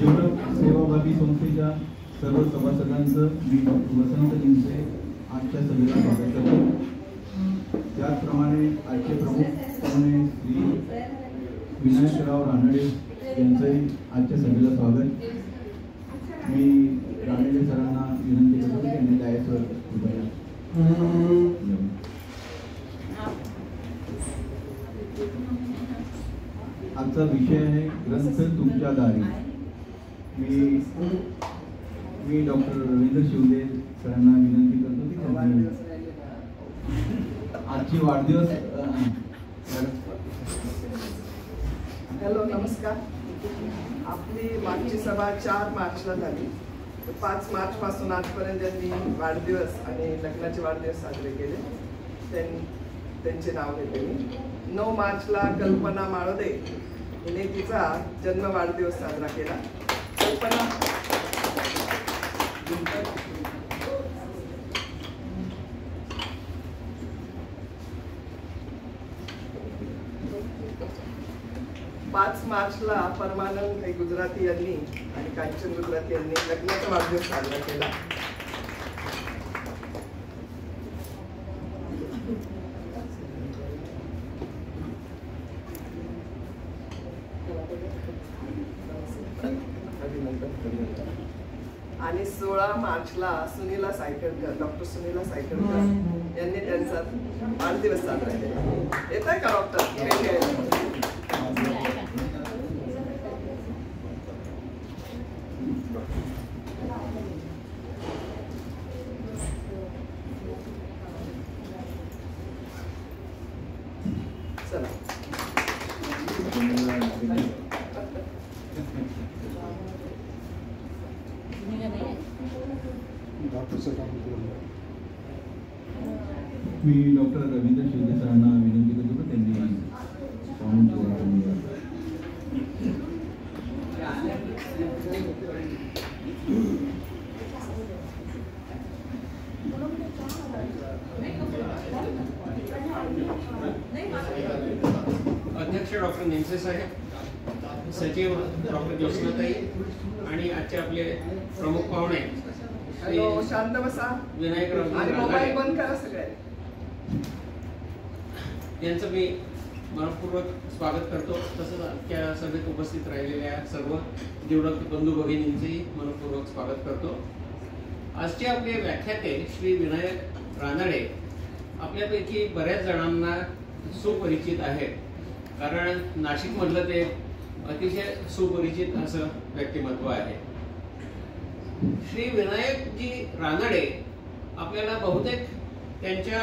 जेवढं सेवाभावी संस्थेच्या सर्व सभासदांचं मी डॉक्टर वसंत लिंगसे आजच्या सभेला स्वागत करतो। त्याचप्रमाणे आजचे प्रमुख पाहुणे श्री विनायकराव रानडे यांचंही आजच्या सभेला स्वागत। मी रानडे सरांना विनंती करतो की त्यांनी डायसवर कृपया। आजचा विषय आहे ग्रंथ तुमच्या दारी। मी डॉक्टर रवींद्र शिवदे सरांना विनंती करतो की त्यांनी आजची वाढदिवस। हॅलो, नमस्कार। आपली मागची सभा 4 मार्चला झाली। 5 मार्च पासून आजपर्यंत ज्यांनी वाढदिवस आणि लग्नाचे वाढदिवस साजरे केले त्यांचे नाव घेते मी। 9 मार्चला कल्पना माळोदे हिने तिचा जन्म वाढदिवस साजरा केला। कल्पना 5 मार्चला परमानंद गुजराती यांनी आणि कांचन गुजराती यांनी लग्नाचा वाढदिवस साजरा केला। आणि 16 मार्चला सुनीला सायकलकर, डॉक्टर सुनीला सायकलकर यांनी त्यांचा वाढदिवस साजरा केला। येत आहे का डॉक्टर? चला मी डॉक्टर रवींद्र शिवदे सरांना विनंती करतो की त्यांनी अध्यक्ष डॉक्टर निमसे साहेब, सचिव डॉक्टर ज्योत्स्नाताई आणि आजचे आपले प्रमुख पाहुणे शांत बसा, विनायकराव आणि मोबाईल बंद करा सगळे, यांचं मी मनपूर्वक स्वागत करतो। तसंच त्या सभेत उपस्थित राहिलेल्या सर्व जीवलग बंधू भगिनींचेही मनपूर्वक स्वागत करतो। आजचे आपले व्याख्याते श्री विनायक रानडे आपल्यापैकी बऱ्याच जणांना सुपरिचित आहेत, कारण नाशिकमधलं ते अतिशय सुपरिचित असं व्यक्तिमत्व आहे। श्री विनायकजी रानडे आपल्याला बहुतेक त्यांच्या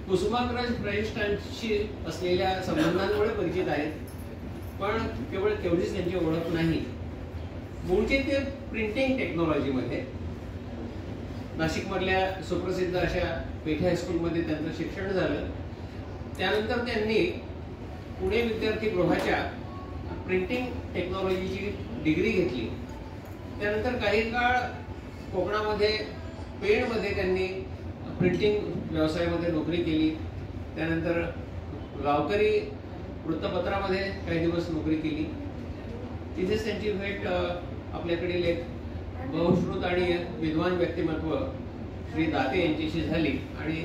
कुसुमाग्रज प्रतिष्ठानशी असलेल्या संबंधांमुळे परिचित आहेत, पण केवळ तेवढीच त्यांची ओळख नाही। मूळचे ते प्रिंटिंग टेक्नॉलॉजीमध्ये नाशिकमधल्या सुप्रसिद्ध अशा पेठ हायस्कूलमध्ये त्यांचं शिक्षण झालं। त्यानंतर त्यांनी पुणे विद्यार्थी गृहाच्या प्रिंटिंग टेक्नॉलॉजीची डिग्री घेतली। त्यानंतर काही काळ कोकणामध्ये पेणमध्ये त्यांनी प्रिंटिंग व्यवसायामध्ये नोकरी केली। त्यानंतर गावकरी वृत्तपत्रामध्ये काही दिवस नोकरी केली। तिथेच त्यांची भेट आपल्याकडील एक बहुश्रुत आणि विद्वान व्यक्तिमत्व श्री दाते यांच्याशी झाली आणि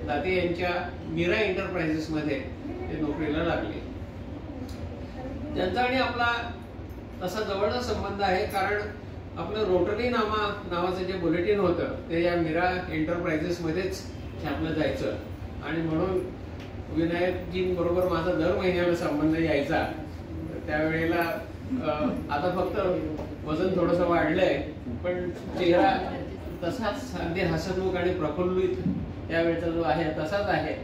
दाते यांच्या मीरा एंटरप्राइजेसमध्ये ते नोकरीला लागले। त्यांचा आणि आपला तसा जवळचा संबंध आहे, कारण आपलं रोटरी नावाचं जे बुलेटिन होतं ते या मीरा एंटरप्राइजेसमध्येच छापलं जायचं, आणि म्हणून विनायकजींबरोबर माझा दर महिन्याला संबंध यायचा। त्यावेळेला आता फक्त वजन थोडंसं वाढलंय, पण चेहरा तसाच अगदी हसतमुख आणि प्रफुल्लित त्यावेळेचा जो आहे तसाच आहे।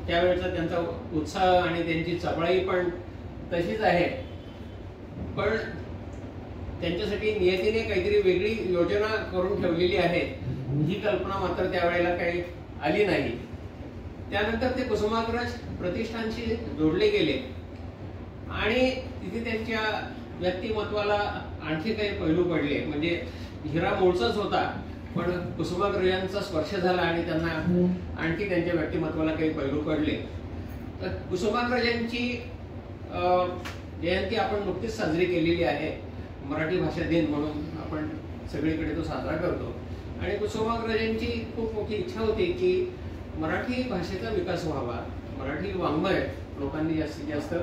त्यावेळेचा त्यांचा उत्साह आणि त्यांची चपळाई पण तशीच आहे, पण त्यांच्यासाठी नियतीने काहीतरी वेगळी योजना करून ठेवलेली आहे, ही कल्पना मात्र त्यावेळेला काही आली नाही। त्यानंतर ते कुसुमाग्रज प्रतिष्ठानशी जोडले गेले आणि तिथे त्यांच्या व्यक्तिमत्वाला आणखी काही पैलू पडले। म्हणजे हिरा मूळचाच होता, पण कुसुमाग्रजांचा स्पर्श झाला आणि त्यांना आणखी त्यांच्या व्यक्तिमत्वाला काही पैलू पडले। तर कुसुमाग्रजांची जयंती आपण नुकतीच साजरी केलेली आहे, मराठी भाषा दिन म्हणून आपण सगळीकडे तो साजरा करतो. आणि कुसुमाग्रजांची खूप मोठी इच्छा होती की मराठी भाषेचा विकास व्हावा, मराठी वाङ्मय लोकांनी जास्तीत जास्त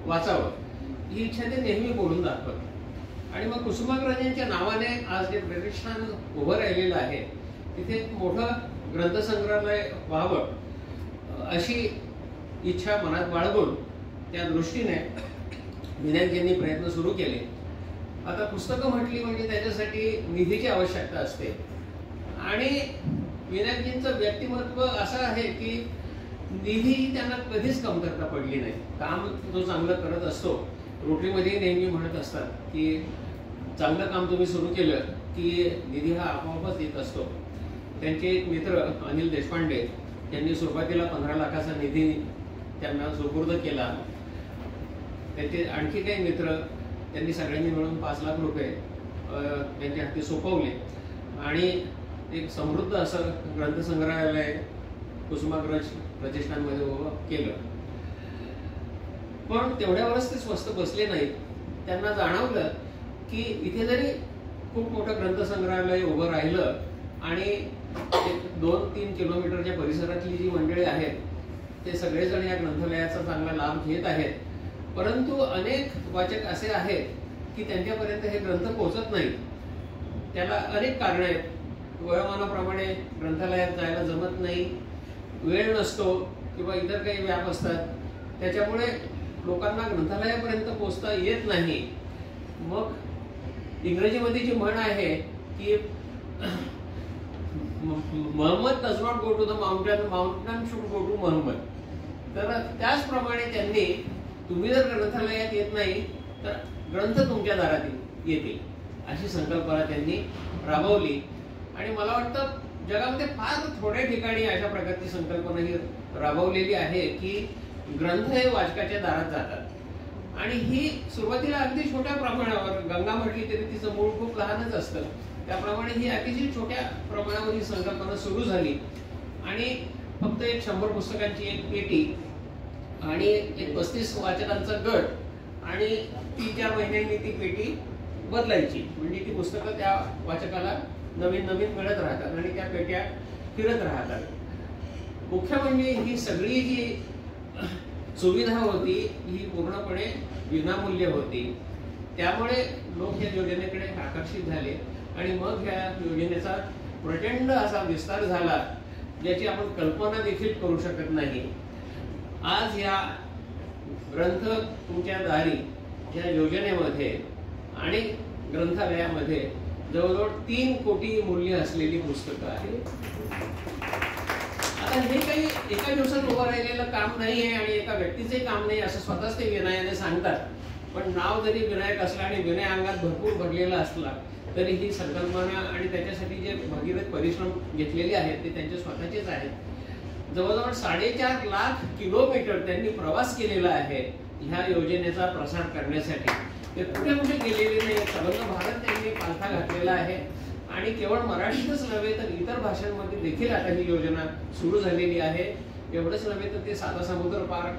वाचावं, ही इच्छा ते नेहमी बोलून दाखवत. आणि मग कुसुमाग्रजांच्या नावाने आज जे प्रतिष्ठान उभं राहिलेलं आहे तिथे एक मोठं ग्रंथसंग्रहालय व्हावं अशी इच्छा मनात बाळगून त्या दृष्टीने विनायकजींनी प्रयत्न सुरू केले. आता पुस्तकं म्हटली म्हणजे त्याच्यासाठी निधीची आवश्यकता असते. आणि विनायकजींचं व्यक्तिमत्व असं आहे की निधी त्यांना कधीच कमतरता पडली नाही. काम जो चांगलं करत असतो, रोटरीमध्ये नेहमी म्हणत असतात की चांगलं काम तुम्ही सुरू केलं की निधी हा आपोआपच येत असतो. त्यांचे एक मित्र अनिल देशपांडे यांनी सुरुवातीला 15 लाखाचा निधी त्यांना सुपूर्द केला. त्यांचे आणखी काही मित्र त्यांनी सगळ्यांनी मिळून 5 लाख रुपये त्यांच्या हाती सोपवले आणि एक समृद्ध असं ग्रंथसंग्रहालय कुसुमाग्रज प्रतिष्ठानमध्ये उभं केलं. पण तेवढ्यावरच ते स्वस्त बसले नाहीत. त्यांना जाणवलं की इथे जरी खूप मोठं ग्रंथसंग्रहालय उभं राहिलं आणि 2-3 किलोमीटरच्या परिसरातली जी मंडळी आहेत ते सगळेजण या ग्रंथालयाचा चांगला लाभ घेत आहेत, परंतु अनेक वाचक असे आहेत की त्यांच्यापर्यंत हे ग्रंथ पोहोचत नाहीत. त्याला अनेक कारणं आहेत. वयोमानाप्रमाणे ग्रंथालयात जायला जमत नाही, वेळ नसतो किंवा इतर काही व्याप असतात, त्याच्यामुळे लोकांना ग्रंथालयापर्यंत पोहोचता येत नाही. मग इंग्रजीमध्ये जी म्हण आहे की Mohammed does not go to the mountain, mountain should go to Mohammed. तर त्याचप्रमाणे त्यांनी तुम्ही जर ग्रंथालयात येत नाही तर ग्रंथ तुमच्या दारात येतील अशी संकल्पना त्यांनी राबवली. आणि मला वाटतं जगामध्ये फार थोड्या ठिकाणी अशा प्रकारची संकल्पना ही राबवलेली आहे की ग्रंथ हे वाचकाच्या दारात जातात. आणि ही सुरुवातीला अगदी छोट्या प्रमाणावर, गंगा म्हटली तरी तिचं मूळ खूप लहानच असतं, त्याप्रमाणे ही अतिशय छोट्या प्रमाणावर ही संकल्पना सुरू झाली. आणि फक्त एक 100 पुस्तकांची एक पेटी आणि एक 35 वाचकांचा गट आणि 3-4 महिन्यांनी ती पेटी बदलायची, म्हणजे ती पुस्तकं त्या वाचकाला नवीन नवीन मिळत राहतात आणि त्या पेट्या फिरत राहतात. मुख्य म्हणजे ही सगळी जी सुविधा होती ही पूर्णपणे विनामूल्य होती. त्यामुळे लोक या योजनेकडे आकर्षित झाले आणि मग या योजनेचा प्रचंड असा विस्तार झाला ज्याची आपण कल्पना देखील करू शकत नाही. आज या ग्रंथ तुमच्या दारी या योजनेमध्ये आणि ग्रंथालयामध्ये जवळजवळ 3 कोटी मूल्य असलेली पुस्तकं आहेत. आता हे काही एका दिवसात उभं राहिलेलं काम नाही आहे आणि एका व्यक्तीचे काम नाही असं स्वतःच ते विनायकाने सांगतात. पण नाव जरी विनायक असलं आणि विनय अंगात भरपूर भरलेला असला तरी ही संकल्पना आणि त्याच्यासाठी जे भगीरथ परिश्रम घेतलेले आहेत ते त्यांचे स्वतःचेच आहेत. जवळजवळ 4.5 लाख किलोमीटर त्यांनी प्रवास केलेला आहे ह्या योजनेचा प्रसार करण्यासाठी. ते कुठे कुठे गेलेले नाही, संपूर्ण भारत त्यांनी पालथा घातलेला आहे. आणि केवळ मराठीतच नव्हे तर इतर भाषांमध्ये देखील आता ही योजना सुरू झालेली आहे. एवढंच नव्हे तर ते 7 समुद्र पार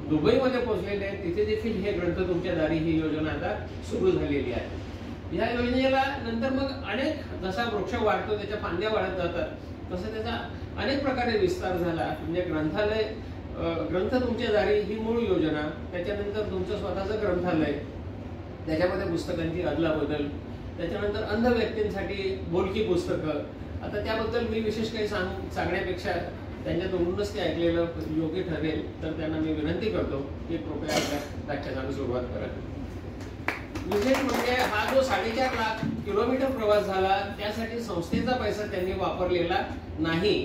दुबईमध्ये पोहोचलेले आहेत, तिथे देखील हे ग्रंथ तुमच्या दारी ही योजना आता सुरू झालेली आहे. या योजनेला नंतर मग अनेक, जसा वृक्ष वाढतो त्याच्या फांद्या वाढत जातात तसं त्याचा अनेक प्रकारे विस्तार झाला. म्हणजे ग्रंथालय, ग्रंथ तुमच्या दारी ही मूळ योजना, त्याच्यानंतर तुमचं स्वतःचं ग्रंथालय, त्याच्यामध्ये पुस्तकांची अदलाबदल, त्याच्यानंतर अंध व्यक्तींसाठी बोलकी पुस्तकं. आता त्याबद्दल मी विशेष काही सांगण्यापेक्षा त्यांच्या तोंडूनच ते ऐकलेलं योग्य ठरेल, तर त्यांना मी विनंती करतो की कृपया व्याख्यानाला सुरुवात करा. विशेष म्हणजे हा जो 4.5 लाख किलोमीटर प्रवास झाला त्यासाठी संस्थेचा पैसा त्यांनी वापरलेला नाही.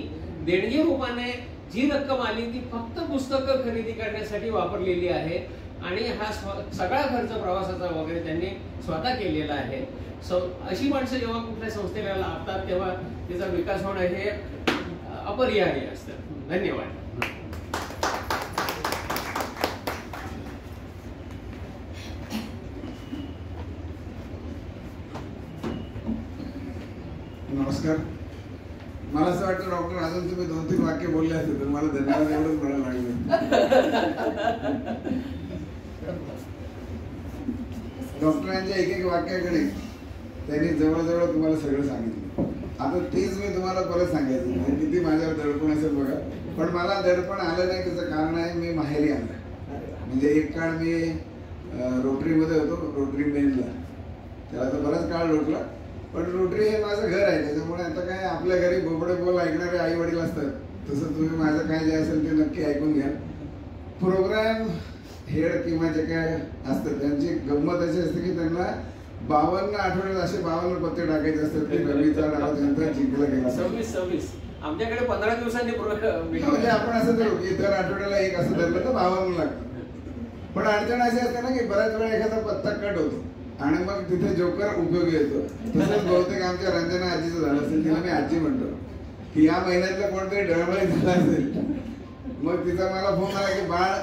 देणगी रूपाने जी रक्कम आली ती फक्त पुस्तकं खरेदी करण्यासाठी वापरलेली आहे आणि हा सगळा खर्च प्रवासाचा वगैरे त्यांनी स्वतः केलेला आहे. अशी माणसं जेव्हा कुठल्या संस्थेला लाभतात तेव्हा त्याचा विकास होणं हे अपरिहार्य असतं. धन्यवाद. नमस्कार. मला असं वाटतं डॉक्टर अजून तुम्ही 2-3 वाक्य बोलले असते तर मला धन्यवाद एवढंच म्हणायला लागलं. डॉक्टरांच्या एक एक वाक्याकडे त्यांनी जवळजवळ तुम्हाला सगळं सांगितलं. आता तेच मी तुम्हाला परत सांगायचं म्हणजे किती माझ्यावर दडपण असेल बघा. पण मला दडपण आलं नाही त्याचं कारण आहे मी माहेरी आलं. म्हणजे एक काळ मी रोटरीमध्ये होतो, रोटरी मेनला. त्याला तर बराच काळ लोटला. पण रोटरी हे माझं घर आहे, त्याच्यामुळे आता काय आपल्या घरी बोबडे बोल ऐकणारे आई वडील असतात, तसं तुम्ही माझं काय जे असेल ते नक्की ऐकून घ्या. प्रोग्राम हेड किंवा जे काय असतं त्यांची गंमत अशी असते की त्यांना 52 आठवड्यात असे 52 पत्ते टाकायचे असतात की रवीचा डाव त्यांचा जिंकला गेला. 26 आमच्याकडे 15 दिवसांनी म्हणजे आपण असं धरू की दर आठवड्याला एक असं धरलं तर 52 लागतं. पण अडचण अशी असते ना की बऱ्याच वेळा एखादा पत्ता कट होतो आणि मग तिथे जोकर उपयोगी येतो. तसंच बहुतेक आमच्या रंजना आजीचं झालं असेल, तिला मी आजी म्हणतो की या महिन्यातलं कोणतरी डळमळीत झालं असेल. मग तिचा मला फोन आला की बाळ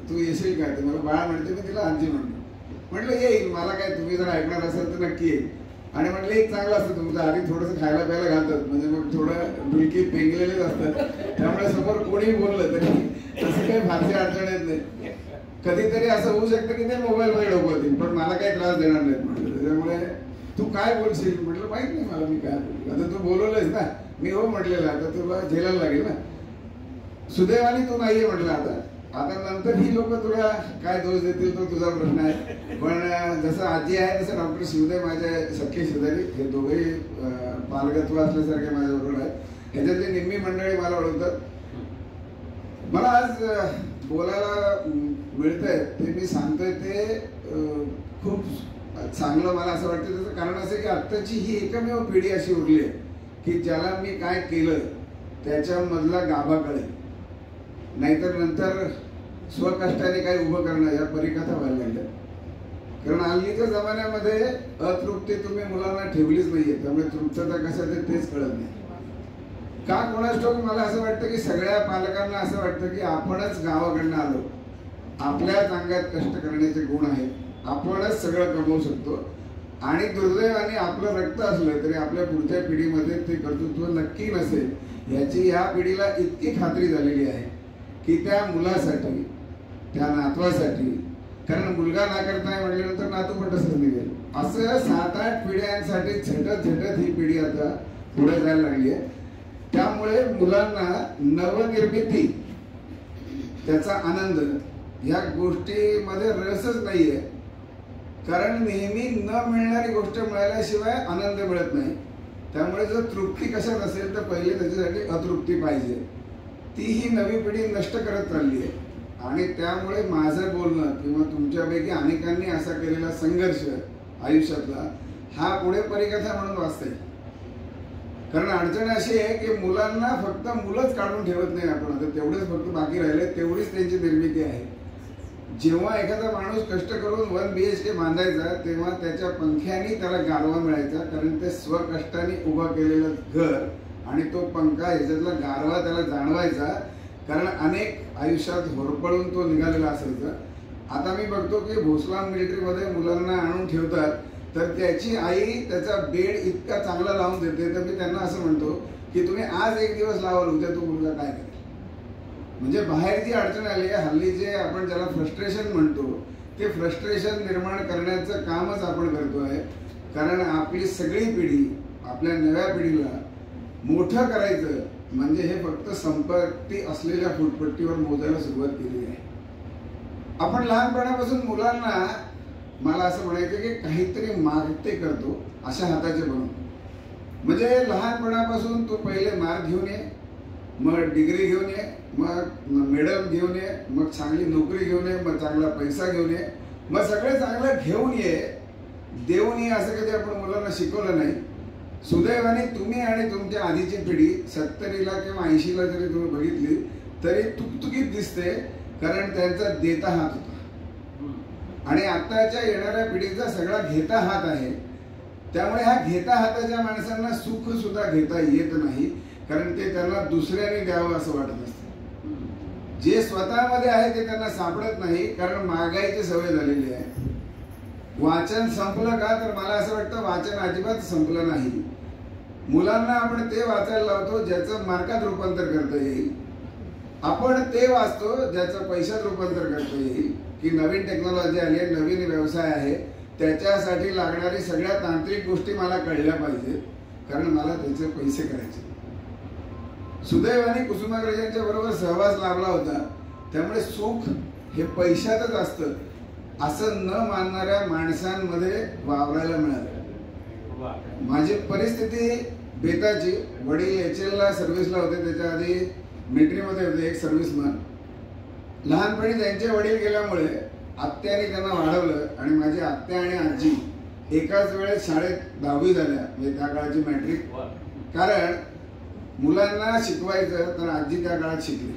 तू येशील काय? तर मला बाळ म्हणते, मी तिला आजी म्हणतो. म्हटलं येईल, मला काय तुम्ही जर ऐकणार असेल तर नक्की येईल. आणि म्हटलं एक चांगलं असतं तुमचं आधी थोडंसं खायला प्यायला घालतात, म्हणजे मग थोडं डुलकी पेंगलेलेच असतात, त्यामुळे समोर कोणी बोललं तरी तसं काही फारशी अडचण येत नाही. कधीतरी असं होऊ शकतं की ते मोबाईलमध्ये डोकवतील, पण मला काही त्रास देणार नाहीत म्हटलं. त्याच्यामुळे तू काय बोलशील म्हटलं माहित नाही मला मी काय बोलू. आता तू बोलवलंयस ना, मी हो म्हटलेलं, आता तुला झेलायला लागेल ना. सुदैवाने तू नाहीये म्हटलं. आता नंतर ही लोक तुला काय दोष देतील तो तुझा प्रश्न आहे. पण जसं आजी आहे तसं डॉक्टर शिवदेव माझे सख्खे शेजारी, हे दोघेही पालकत्व असल्यासारखे माझ्याबरोबर आहेत. ह्याच्यातली निम्मी मंडळी मला ओळखतात. मला आज बोलायला मिळतंय ते मी सांगतोय ते खूप चांगलं मला असं वाटतं. त्याचं कारण असं की आत्ताची ही एकमेव पिढी अशी उरली आहे की ज्याला मी काय केलं त्याच्यामधला गाभा कळेल. नाहीतर नंतर स्वकष्टाने काही उभं करणं या परिकथा व्हायला लागल्या. कारण हल्लीच्या जमान्यामध्ये अतृप्ती तुम्ही मुलांना ठेवलीच नाहीये, त्यामुळे तृप्तता कशा तेच कळत नाही. का कोणाच ठाऊक मला असं वाटतं की सगळ्या पालकांना असं वाटतं की आपणच गावाकडनं आलो, आपल्याच अंगात कष्ट करण्याचे गुण आहेत, आपणच सगळं कमवू शकतो. आणि दुर्दैवाने आपलं रक्त असलं तरी आपल्या पुढच्या पिढीमध्ये ते कर्तृत्व नक्की नसेल याची या पिढीला इतकी खात्री झालेली आहे की त्या मुलासाठी, त्या नातवासाठी, कारण मुलगा ना करताय म्हटल्यानंतर नातू पण तसंच निघेल, असं 7-8 पिढ्यांसाठी झटत ही पिढी आता पुढे जायला लागली आहे. त्यामुळे मुलांना नवनिर्मिती, त्याचा आनंद या गोष्टीमध्ये रसच नाहीये. कारण नेहमी न मिळणारी गोष्ट मिळाल्याशिवाय आनंद मिळत नाही. त्यामुळे जर तृप्ती कशात असेल तर पहिले त्याच्यासाठी अतृप्ती पाहिजे. ती ही नवी पिढी नष्ट करत चालली आहे. आणि त्यामुळे माझं बोलणं किंवा तुमच्यापैकी अनेकांनी असा केलेला संघर्ष आयुष्यातला हा पुढे परिकथा म्हणून वाचता येईल. कारण अडचण अशी आहे की मुलांना फक्त मुलंच काढून ठेवत नाही आपण, आता तेवढेच फक्त बाकी राहिले, तेवढीच त्यांची निर्मिती आहे. जेव्हा एखादा माणूस कष्ट करून 1 BHK बांधायचा तेव्हा त्याच्या पंख्यानी त्याला गारवा मिळायचा, कारण ते स्वकष्टाने उभा केलेलं घर आणि तो पंखा ह्याच्यातला गारवा त्याला जाणवायचा. कारण अनेक आयुष्यात होरपळून तो निघालेला असायचा. आता मी बघतो की भोसलाम मिलिटरीमध्ये मुलांना आणून ठेवतात तर त्याची आई त्याचा बेड इतका चांगला लावून देते, तर मी त्यांना असं म्हणतो की तुम्ही आज एक दिवस लावाल, उद्या तो मुलगा काय करेल. म्हणजे बाहेर जी अडचण आली आहे, हल्ली जे आपण ज्याला फ्रस्ट्रेशन म्हणतो ते फ्रस्ट्रेशन निर्माण करण्याचं कामच आपण करतोय. कारण आपली सगळी पिढी, आपल्या नव्या पिढीला मोठं करायचं म्हणजे हे फक्त संपत्ती असलेल्या फुटपट्टीवर मोजायला सुरुवात केली आहे. आपण लहानपणापासून मुलांना, मला असं म्हणायचं की काहीतरी मागते करतो अशा हाताचे बनवून. म्हणजे लहानपणापासून तू पहिले मार्क घेऊन ये, मग डिग्री घेऊन ये, मग मेडल घेऊन ये, मग चांगली नोकरी घेऊन ये, मग चांगला पैसा घेऊन ये, मग सगळं चांगलं घेऊन ये, देऊन ये, असं कधी आपण मुलांना शिकवलं नाही. सुदैवाने तुम्ही आणि तुमच्या आधीची पिढी 70ला किंवा 80ला जरी तुम्ही बघितली तरी तुकतुकीत दिसते, कारण त्यांचा देता हात होता. आणि आताच्या येणाऱ्या पिढीचा सगळा घेता हात आहे. त्यामुळे ह्या घेता हाताच्या माणसांना सुख सुद्धा घेता येत नाही, कारण ते त्यांना दुसऱ्याने द्यावं असं वाटत असतं. जे स्वतःमध्ये आहे ते त्यांना सापडत नाही, कारण मागायची सवय झालेली आहे. वाचन संपलं का? तर मला असं वाटतं वाचन अजिबात संपलं नाही. मुलांना आपण ते वाचायला लावतो ज्याचं मार्कात रूपांतर करता येईल. आपण ते वाचतो ज्याचं पैशात रूपांतर करता येईल. की नवीन टेक्नॉलॉजी आली आहे, नवीन व्यवसाय आहे, त्याच्यासाठी लागणारी सगळ्या तांत्रिक गोष्टी मला कळल्या पाहिजेत, कारण मला त्याचे पैसे करायचे. सुदैवाने कुसुमाग्रजांच्या बरोबर सहवास लाभला होता, त्यामुळे सुख हे पैशातच असतं असं न मानणाऱ्या माणसांमध्ये वावरायला मिळालं. माझी परिस्थिती बेताची. वडील HL ला सर्व्हिसला होते, त्याच्या आधी मिलिटरीमध्ये होते, एक सर्व्हिसमॅन. लहानपणी त्यांचे वडील गेल्यामुळे आत्याने त्यांना वाढवलं आणि माझी आत्या आणि आजी एकाच वेळेत शाळेत 10वी झाल्या, म्हणजे त्या काळाची मॅट्रिक. कारण मुलांना शिकवायचं तर आजी त्या काळात शिकली.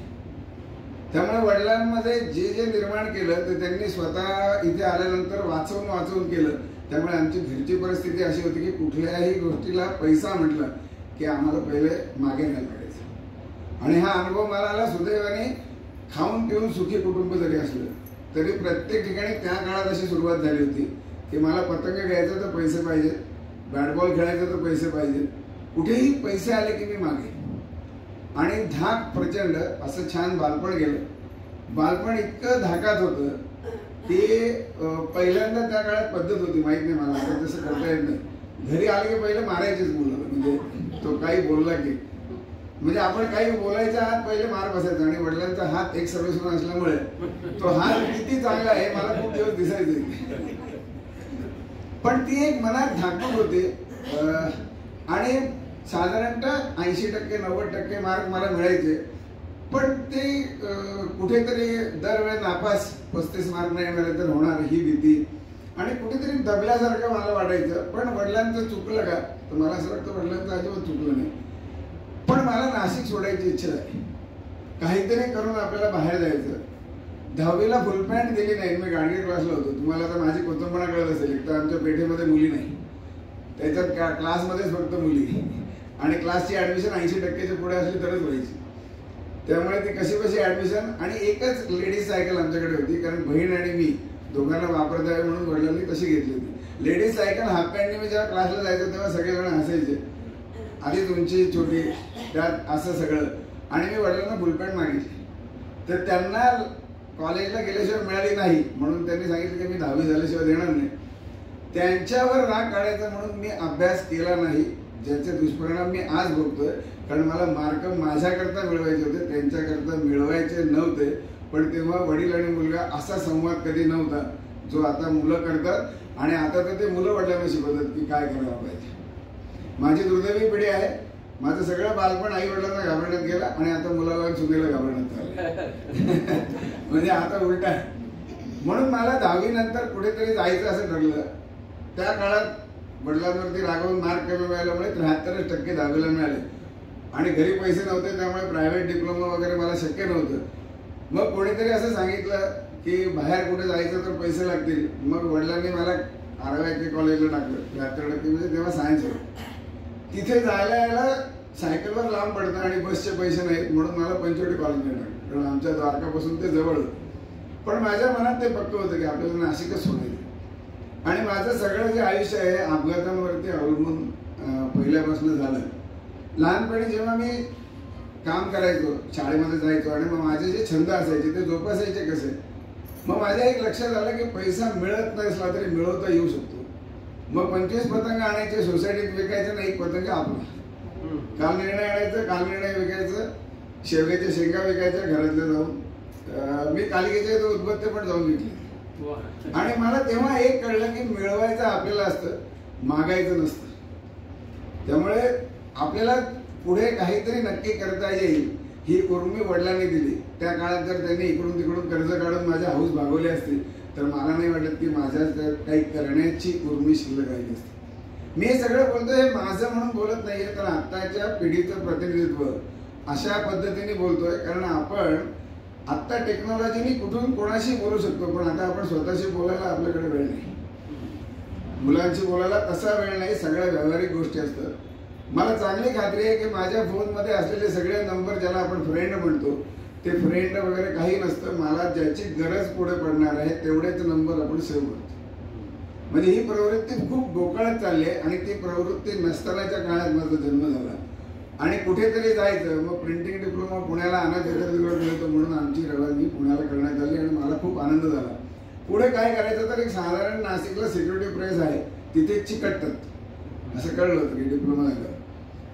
त्यामुळे वडिलांमध्ये जे जे निर्माण केलं ते त्यांनी स्वतः इथे आल्यानंतर वाचवून केलं. त्यामुळे आमची घरची परिस्थिती अशी होती की कुठल्याही गोष्टीला पैसा म्हटलं की आम्हाला पहिले मागे नाही पडायचं. आणि हा अनुभव मला आला सुदैवाने. खाऊन पिऊन सुखी कुटुंब जरी असलं तरी प्रत्येक ठिकाणी त्या काळात अशी सुरुवात झाली होती की मला पतंग घ्यायचा तर पैसे पाहिजेत, बॅटबॉल खेळायचा तर पैसे पाहिजेत, कुठेही पैसे आले की मी मागे. आणि धाक प्रचंड. असं छान बालपण गेलं. बालपण इतकं धाकात होतं की पहिल्यांदा त्या काळात पद्धत होती, माहित नाही मला, आता तसं करता येत नाही. घरी आले की पहिले मारायचेच मुलं, म्हणजे तो काही बोलला की, म्हणजे आपण काही बोलायच्या आत पहिले मार बसायचा. आणि वडिलांचा हात एक सर्व्हिसमॅन असल्यामुळे तो हात किती चांगला आहे मला खूप दिवस दिसायचे. पण ती एक मनात धाकधूक होती. आणि साधारणतः 80% 90% मार्क मला मिळायचे. पण ते कुठेतरी दरवेळेस नापास, 35 मार्क नाही मिळाले तर होणार ही भीती, आणि कुठेतरी दबल्यासारखं मला वाटायचं. पण वडिलांचं चुकलं का तर मला असं वाटतं वडिलांचं अजिबात चुकलं नाही. पण मला नाशिक सोडायची इच्छा आहे. काहीतरी करून आपल्याला बाहेर जायचं. 10वीला फुल पॅन्ट दिली नाही. मी गाडगे क्लासला होतो. तुम्हाला तर माझी कोचंपणा कळत असेल. एक तर आमच्या पेठेमध्ये मुली नाही, त्याच्यात क्लासमध्येच फक्त मुली, आणि क्लासची ऍडमिशन 80%च्या पुढे असली तरच व्हायची. त्यामुळे ती कशी कशी ऍडमिशन. आणि एकच लेडीज सायकल आमच्याकडे होती, कारण बहीण आणि मी दोघांना वापरता यावी म्हणून वडिलांनी तशी घेतली होती. लेडीज सायकल हाफ पॅन्टने मी जेव्हा क्लासला जायचो तेव्हा सगळेजण हसायचे. आधीच उंची छोटी, त्यात असं सगळं. आणि मी वडिलांना फुल पॅन्ट मागितली तर त्यांना कॉलेजला गेल्याशिवाय मिळाली नाही, म्हणून त्यांनी सांगितलं की मी 10वी झाल्याशिवाय देणार नाही. त्यांच्यावर राग काढायचा म्हणून मी अभ्यास केला नाही, ज्याचे दुष्परिणाम मी आज भोगतोय. कारण मला मार्क माझ्याकरता मिळवायचे होते, त्यांच्याकरता मिळवायचे नव्हते. पण तेव्हा वडील आणि मुलगा असा संवाद कधी नव्हता जो आता मुलं करतात. आणि आता तर ते मुलं वडिलांना शिकवतात की काय करायला पाहिजे. माझी दुर्दैवी पिढी आहे. माझं सगळं बालपण आई वडिलांना घाबरण्यात गेलं आणि आता मुलाला आणि सुनेला घाबरण्यात आलं. म्हणजे आता उलटा. म्हणून मला 10वी नंतर कुठेतरी जायचं असं ठरलं. त्या काळात वडिलांवरती रागावून मार्क कमी मिळाल्यामुळे 73% 10वीला मिळाले. आणि घरी पैसे नव्हते, त्यामुळे प्रायव्हेट डिप्लोमा वगैरे मला शक्य नव्हतं. मग कोणीतरी असं सांगितलं की बाहेर कुठे जायचं तर पैसे लागतील. मग वडिलांनी मला RYK कॉलेजला टाकलं. 73% म्हणजे तेव्हा सायन्स होतं. तिथे जायला यायला सायकलवर लांब पडतं आणि बसचे पैसे नाहीत, म्हणून मला पंचवटी कॉलेजला टाकलं. कारण आमच्या द्वारकापासून ते जवळ होतं. पण माझ्या मनात ते पक्क होतं की आपल्याला नाशिकच सोडायचं. आणि माझं सगळं जे आयुष्य आहे अपघातांवरती अवलंबून पहिल्यापासून झालं. लहानपणी जेव्हा मी काम करायचो, शाळेमध्ये जायचो, आणि मग माझे जे छंद असायचे ते जोपासायचे कसे, मग माझ्या एक लक्षात आलं की पैसा मिळत नसला तरी मिळवता येऊ शकतो. मग 25 पतंग आणायचे, सोसायटीत विकायचं नाही, एक पतंग आपला. काल निर्णय आणायचं, काल निर्णय विकायचं, शेवग्याच्या शेंगा विकायच्या घरातल्या जाऊन. मी कालिकेचे उदबत्ते पण जाऊन विकले. आणि मला तेव्हा एक कळलं की मिळवायचं आपल्याला असतं, मागायचं नसतं. त्यामुळे आपल्याला पुढे काहीतरी नक्की करता येईल ही उर्मी वडिलांनी दिली. त्या काळात जर त्यांनी इकडून तिकडून कर्ज काढून माझ्या हाऊस भागवले असतील तर मला नाही वाटत की माझ्या काही करण्याची उर्मी शिल्लक राहिली असते. मी हे सगळं बोलतोय, हे माझं म्हणून बोलत नाहीये, तर आत्ताच्या पिढीचं प्रतिनिधित्व अशा पद्धतीने बोलतोय. कारण आपण आत्ता टेक्नॉलॉजीने कुठून कोणाशी बोलू शकतो, पण आता आपण स्वतःशी बोलायला आपल्याकडे वेळ नाही. मुलांशी बोलायला तसा वेळ नाही, सगळ्या व्यावहारिक गोष्टी असतात. मला चांगली खात्री आहे की माझ्या फोनमध्ये असलेले सगळे नंबर ज्याला आपण फ्रेंड म्हणतो ते फ्रेंड वगैरे काही नसतं. मला ज्याची गरज पुढे पडणार आहे तेवढेच नंबर आपण सेव्ह करतो. म्हणजे ही प्रवृत्ती खूप गोकाळत चालली आहे. आणि ती प्रवृत्ती नसतानाच्या काळात माझा जन्म झाला. आणि कुठेतरी जायचं, मग प्रिंटिंग डिप्लोमा पुण्याला आणत मिळतो म्हणून आमची रवानगी पुण्याला करण्यात आली आणि मला खूप आनंद झाला. पुढे काय करायचं तर एक साधारण नाशिकला सिक्युरिटी प्रेस आहे तिथे चिकटतात असं कळलं होतं की डिप्लोमा झालं.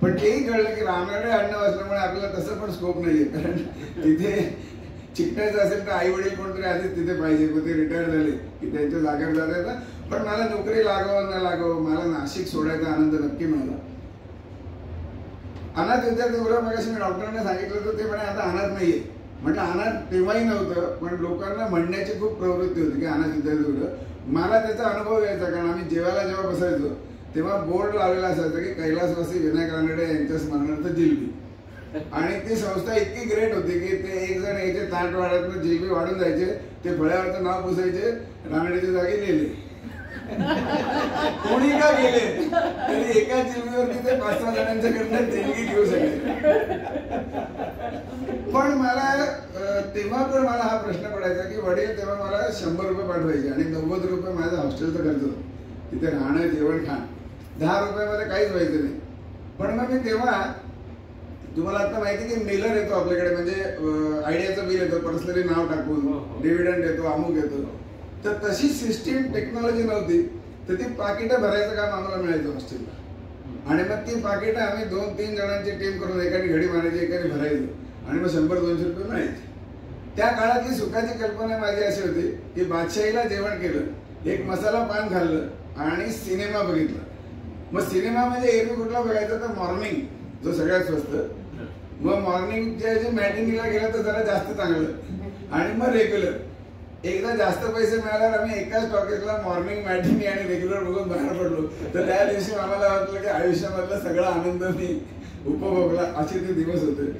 पण तेही कळलं की रामराडे आडनाव असल्यामुळे आपल्याला तसं पण स्कोप नाहीये, कारण तिथे चिकटायचं असेल तर आई वडील कोणतरी आधीच तिथे पाहिजे. मग ते रिटायर झाले की त्यांच्या जागेवर जाता येतं. पण मला नोकरी लागावं न लागावं मला नाशिक सोडायचा आनंद नक्की मिळाला. अनाथ विद्यार्थीगृह मगाशी मी डॉक्टरांना सांगितलं होतं, ते म्हणे आता अनाथ नाहीये. म्हटलं अनाथ तेव्हाही नव्हतं, पण लोकांना म्हणण्याची खूप प्रवृत्ती होती की अनाथ विद्यार्थीगृह. मला त्याचा अनुभव यायचा, कारण आम्ही जेवायला बसायचो तेव्हा बोर्ड लावलेला असायचा की कैलासवासी विनायक रानडे यांच्या स्मरणार्थ जिलबी. आणि ती संस्था इतकी ग्रेट होती की ते एक जण यायचे ताट वाढत जिलबी वाढून जायचे, ते फळ्यावरचं नाव पुसायचे, रानडेच्या जागी लिहिले. कोणी का गेले तरी एका जिलबीवरती ते 5-6 जणांच्याकडनं देणगी घेऊ शकले. पण मला तेव्हा पण मला हा प्रश्न पडायचा की वडील तेव्हा मला 100 रुपये पाठवायचे आणि 90 रुपये माझा हॉस्टेलचा खर्च होता. तिथे राहणं जेवण खाणं 10 रुपयामध्ये काहीच व्हायचं नाही. पण मग मी तेव्हा तुम्हाला आता माहिती की मेलर येतो आपल्याकडे, म्हणजे आयडियाचं बिल येतं, पर्सनली नाव टाकून डिव्हिडंड येतो, अमुक येतो. तर तशी सिस्टीम टेक्नॉलॉजी नव्हती, तर ती पाकिटं भरायचं काम आम्हाला मिळायचं हॉस्टेलला. आणि मग ती पाकिटं आम्ही 2-3 जणांची टीम करून एकाने घडी मारायची, एकाने भरायचं आणि मग 100-200 रुपये मिळायचे. त्या काळातली सुखाची कल्पना माझी अशी होती की बादशाहीला जेवण केलं, एक मसाला पान खाल्लं आणि सिनेमा बघितला. मग सिनेमा म्हणजे एरवी कुठला बघायचा तर मॉर्निंग, जो सगळ्यात स्वस्त. मग मॉर्निंगच्या जे मॅटिंगला गेलं तर जरा जास्त चांगलं, आणि मग रेग्युलर. एकदा जास्त पैसे मिळाल्यावर आम्ही एकाच टॉकीजला मॉर्निंग मॅटिंग आणि रेग्युलर बघून बाहेर पडलो. तर त्या दिवशी आम्हाला वाटलं की आयुष्यामधला सगळा आनंद मी उपभोगला. असे ते दिवस होते.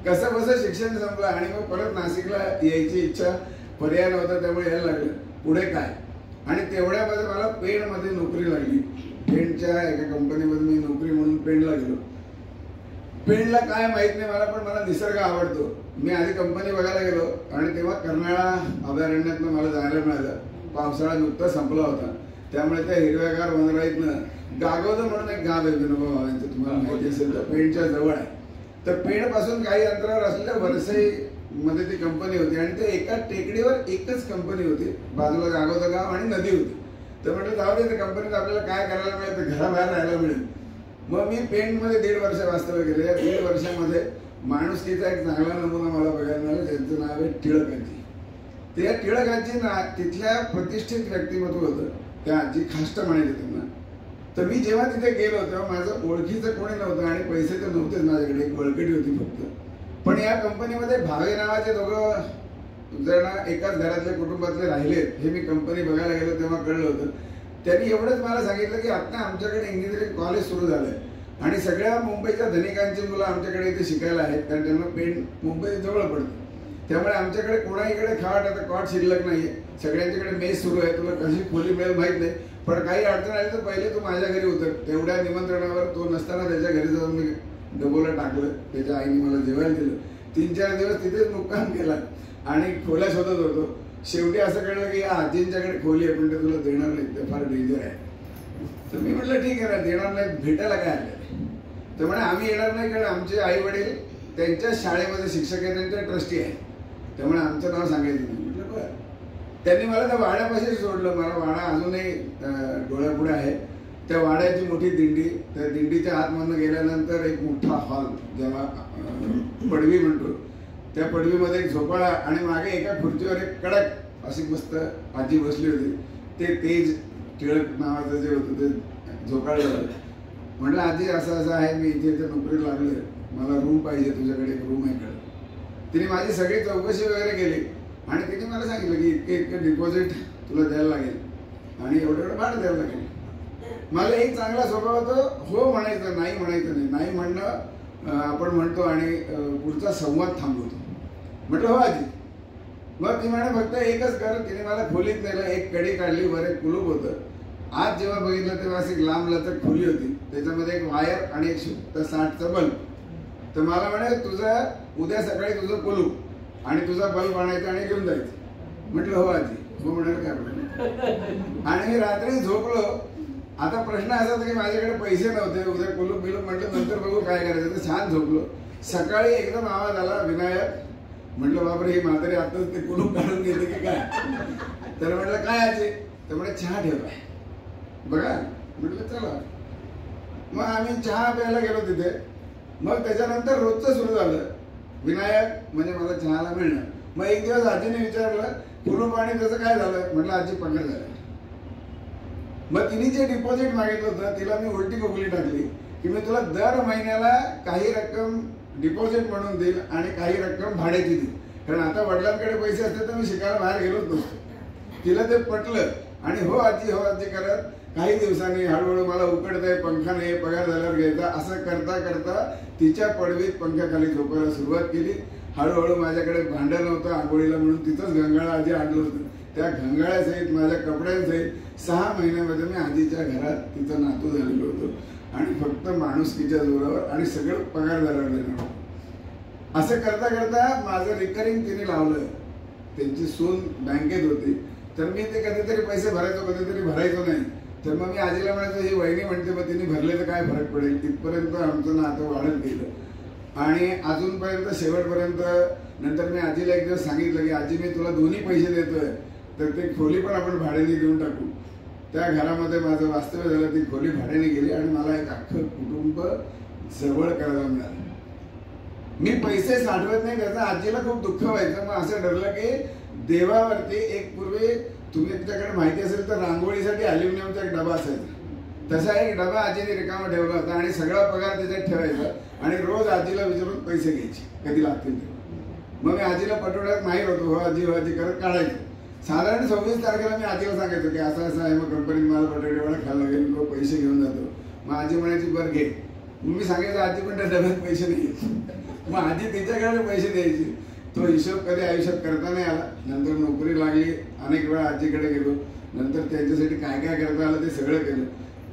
कसं बसं शिक्षण संपलं आणि मग परत नाशिकला यायची इच्छा, पर्याय नव्हता, त्यामुळे यायला लागलं. पुढे काय, आणि तेवढ्यामध्ये मला पेणमध्ये नोकरी लागली. पेणच्या एका कंपनीमध्ये मी नोकरी म्हणून पेणला गेलो. पेणला काय माहित नाही मला, पण मला निसर्ग आवडतो. मी आधी कंपनी बघायला गेलो आणि तेव्हा कर्नाळा अभयारण्यातनं मला जायला मिळालं. पावसाळा नुकता संपला होता, त्यामुळे त्या हिरव्यागार वनराईतनं गागोदर म्हणून एक गाव आहे विनोबा भावांचं, तुम्हाला माहिती असेल तर, पेणच्या जवळ आहे. तर पेण पासून काही अंतरावर असलेल्या वरसई मध्ये ती कंपनी होती आणि ते एका टेकडीवर एकच कंपनी होती. बाजूला गागोदर गाव आणि नदी होती. तर म्हटलं जाऊ दे, त्या कंपनीत आपल्याला काय करायला मिळेल, तर घराबाहेर राहायला मिळेल. मग मी पेणमध्ये 1.5 वर्ष वास्तव्य केले. या 1.5 वर्षामध्ये माणुसकीचा एक चांगला नमुना मला बघायला मिळाला, ज्यांचं नाव आहे टिळकाजी. ते या टिळकाजी तिथल्या प्रतिष्ठित व्यक्तिमत्व होतं. त्या आजी खाष्ट म्हणायचे त्यांना. तर मी जेव्हा तिथे गेलो तेव्हा माझं ओळखीचं कोणी नव्हतं आणि पैसे तर नव्हतेच माझ्याकडे, एक बळकटी होती फक्त. पण या कंपनीमध्ये भावे नावाचे 2 जण एकाच घरातल्या कुटुंबातले राहिलेत, हे मी कंपनी बघायला गेलो तेव्हा कळलं होतं. त्यांनी एवढंच मला सांगितलं की आता आमच्याकडे इंजिनिअरिंग कॉलेज सुरू झालंय आणि सगळ्या मुंबईच्या धनिकांची मुलं आमच्याकडे इथे शिकायला आहेत, कारण त्यांना पेण मुंबई जवळ पडतं. त्यामुळे आमच्याकडे कोणाहीकडे खाट, आता कॉट शिल्लक नाहीये, सगळ्यांच्याकडे मेस सुरू आहे. तुला कशी खोली मिळेल माहित नाही, पण काही अडचण आली तर पहिले तू माझ्या घरी उतर. तेवढ्या निमंत्रणावर तो नसताना त्याच्या घरी जाऊन मी डबोला टाकलं. त्याच्या आईने मला जेवायला दिलं. 3-4 दिवस तिथेच मुक्काम केला आणि खोल्या शोधत होतो. शेवटी असं कळलं की या आजींच्याकडे खोली आहे, पण ते तुला देणार नाही, ते फार डेंजर आहे. तर मी म्हटलं ठीक आहे ना, देणार नाही, भेटायला काय आलं. तर म्हणे आम्ही येणार नाही, कारण आमचे आई वडील त्यांच्या शाळेमध्ये शिक्षक आहेत, त्यांच्या ट्रस्टी आहे, त्यामुळे आमचं नाव सांगायचं नाही. म्हटलं बरं. त्यांनी मला त्या वाड्यापाशी सोडलं. मला वाडा अजूनही डोळ्यापुढे आहे. त्या वाड्याची मोठी दिंडी, त्या दिंडीच्या आतमधून गेल्यानंतर एक मोठा हॉल, जेव्हा पडवी म्हणतो, त्या पडवीमध्ये एक झोपाळा आणि मागे एका खुर्चीवर एक कडक अशी मस्त आजी बसली होती. ते तेज टिळक नावाचं जे होतं ते झोपाळ्यावर. म्हटलं आजी असं असं आहे, मी इथे नोकरी लागले, मला रूम पाहिजे, तुझ्याकडे एक रूम आहे का. तिने माझी सगळी चौकशी वगैरे केली आणि तिने मला सांगितलं की इतकं डिपॉझिट तुला द्यायला लागेल आणि एवढं भाडं द्यायला लागेल. मला एक चांगला स्वभाव होतो, हो म्हणायचं, नाही म्हणायचं नाही. नाही म्हणणं आपण म्हणतो आणि पुढचा संवाद थांबवतो. म्हटलं हो आजी. मग ती म्हणे फक्त एकच कर. तिने मला खोलीत नेलं, एक कडी काढली, वर एक कुलूप होतं. आज जेव्हा बघितलं तेव्हा अशी लांब लचक खोली होती, त्याच्यामध्ये एक वायर आणि एक 60चा बल्ब. तर मला म्हणे तुझं उद्या सकाळी तुझं कुलूप आणि तुझा बल्ब आणायचा आणि घेऊन जायचं. म्हटलं हो आजी. हो म्हणाल काय प्रश्न. आणि मी रात्री झोपलो. आता प्रश्न असा होता की माझ्याकडे पैसे नव्हते, उद्या कुलूप बिलूप म्हटलं नंतर बघू काय करायचं. तर छान झोपलो. सकाळी एकदम आवाज आला, विनायक. म्हटलं बापरे, ही म्हातारी आताच ते कुलूप काढून घेते की काय. तर म्हटलं काय आजी, तर म्हणे चहा ठेवलाय बघा. म्हटलं चला. मग आम्ही चहा प्यायला गेलो तिथे. मग त्याच्यानंतर रोजचं सुरू झालं, विनायक म्हणजे मला चहाला मिळणार. मग एक दिवस आजीने विचारलं कुलूप आणि त्याचं काय झालं. म्हटलं आजी पगार झाला. मग तिने जे डिपॉझिट मागितलं होतं तिला मी उलटी कोकली टाकली की मी तुला दर महिन्याला काही रक्कम डिपॉझिट म्हणून देईल आणि काही रक्कम भाड्याची देईल. कारण आता वडिलांकडे पैसे असते तर मी शिकायला बाहेर गेलोच नसतो. तिला ते पटलं आणि हो आजी करत काही दिवसांनी हळूहळू मला उकडतंय, पंखा नाही, पगार झाल्यावर घ्यायचा, असं करता करता तिच्या पडवीत पंख्याखाली झोपायला सुरुवात केली. हळूहळू माझ्याकडे भांडं नव्हतं आंघोळीला म्हणून तिथंच घंगाळा आजी आणलं होतं. त्या घंगाळ्यासहित माझ्या कपड्यांसहित 6 महिन्यामध्ये मी आजीच्या घरात तिचं नातू झालेलो होतो आणि फक्त माणुसकीच्या जोरावर आणि सगळं पगार झाल्यावर देणार. असं करता करता माझं रिकरिंग तिने लावलं. त्यांची सून बँकेत होती तर मी ते कधीतरी पैसे भरायचो, कधीतरी भरायचो नाही. तर मग मी आजीला म्हणायचो ही वहिनी म्हणते मग तिने भरले तर काय फरक पडेल. तिथपर्यंत आमचं नातं वाढत गेलं आणि अजूनपर्यंत शेवटपर्यंत. नंतर मी आजीला एक दिवस सांगितलं की आजी मी तुला दोन्ही पैसे देतोय तर ते खोली पण आपण भाड्याने देऊन टाकू. त्या घरामध्ये माझं वास्तव्य झालं. ती खोली भाड्याने गेली आणि मला एक अख्खं कुटुंब जवळ करायला मिळालं. मी पैसे साठवत नाही त्याचं आजीला खूप दुःख व्हायचं. मग असं ठरलं की देवावरती एक पूर्वी तुम्ही तुमच्याकडे माहिती असेल तर रांगोळीसाठी अल्युमिनियमचा एक डबा असायचा. तसा एक डबा आजीने रिकामा ठेवला होता आणि सगळा पगार त्याच्यात ठेवायचा आणि रोज आजीला विचारून पैसे घ्यायचे कधी लागतील ते. मग मी आजीला पटवण्यात माहीत होतो. हो आजी करत काढायचं. साधारण 26 तारखेला मी आजीला सांगायचो की असं असं आहे, मग कंपनीत मला बटाटेवडा खायला लागेल, मी पैसे घेऊन जातो. मग आजी म्हणायची बरं घे. मग मी सांगायचो आजी पण त्या डब्यात पैसे नाही. मग आजी तिच्याकडे पैसे द्यायची. तो हिशोब कधी आयुष्यात करता नाही आला. नंतर नोकरी लागली, अनेक वेळा आजीकडे गेलो. नंतर त्यांच्यासाठी काय काय करता आलं ते सगळं केलं.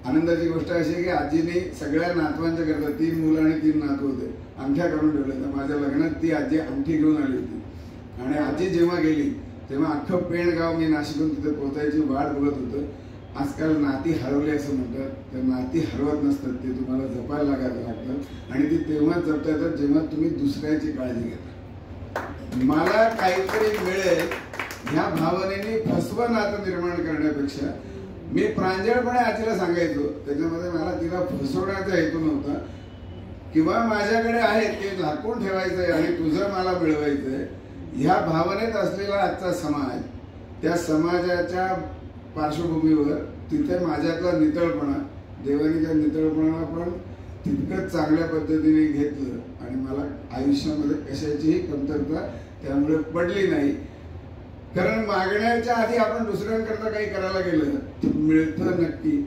आनंदाची गोष्ट अशी आहे की आजीने सगळ्या नातवांच्या करता 3 मुलं आणि 3 नातू होते अंगठ्या करून ठेवल्या. तर माझ्या लग्नात ती आजी अंगठी घेऊन आली होती आणि आजी जेव्हा गेली तेव्हा अख्खं पेणगाव मी नाशिकून तिथे पोहोचायची वाट बघत होतं. आजकाल नाती हरवली असं म्हणतात, तर नाती हरवत नसतात, ते तुम्हाला जपायला लागायला लागतात आणि ती तेव्हा जपता येतात जेव्हा तुम्ही दुसऱ्याची काळजी घेता. मला काहीतरी मिळेल ह्या भावनेने फसवं नातं निर्माण करण्यापेक्षा मी प्रांजळपणे आजीला सांगायचो. त्याच्यामध्ये मला तिला फसवण्याचा हेतू नव्हता किंवा माझ्याकडे आहे ते झाकून ठेवायचंय आणि तुझं मला मिळवायचंय. ह्या भावनेत असलेला आजचा समाज, त्या समाजाच्या पार्श्वभूमीवर तिथे माझ्यातला नितळपणा, देवाने त्या नितळपणाला पण तितकंच चांगल्या पद्धतीने घेतलं आणि मला आयुष्यामध्ये कशाचीही कमतरता त्यामुळे पडली नाही. कारण मागण्याच्या आधी आपण दुसऱ्यांकरता काही करायला गेलं तर मिळतं नक्की,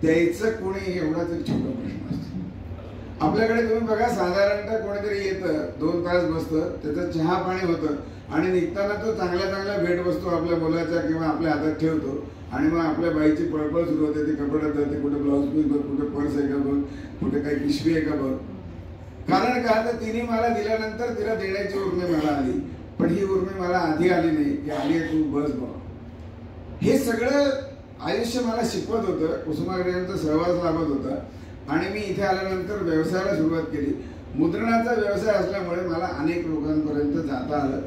द्यायचं कोणी एवढाच एक छोटा प्रश्न असतो. आपल्याकडे तुम्ही बघा साधारणतः कोणीतरी येतं, 2 तास बसतं, त्याचं चहा पाणी होतं आणि निघताना तो चांगल्या चांगल्या भेटवस्तू आपल्या मुलाच्या किंवा आपल्या हातात ठेवतो आणि मग आपल्या बाईची पळपळ सुरू होते. ती कपड्यात जाते, कुठे ब्लाऊज पीस बघ, कुठे पर्स आहे का बघ, कुठे काही पिशवी आहे का बघ. कारण का तर तिने मला दिल्यानंतर तिला देण्याची उर्मी मला आली, पण ही उर्मी मला आधी आली नाही की आली तू बस बघ. हे सगळं आयुष्य मला शिकवत होतं, कुसुमाग्रजांचा सहवास लाभत होता आणि मी इथे आल्यानंतर व्यवसायाला सुरुवात केली. मुद्रणाचा व्यवसाय असल्यामुळे मला अनेक लोकांपर्यंत जाता आलं.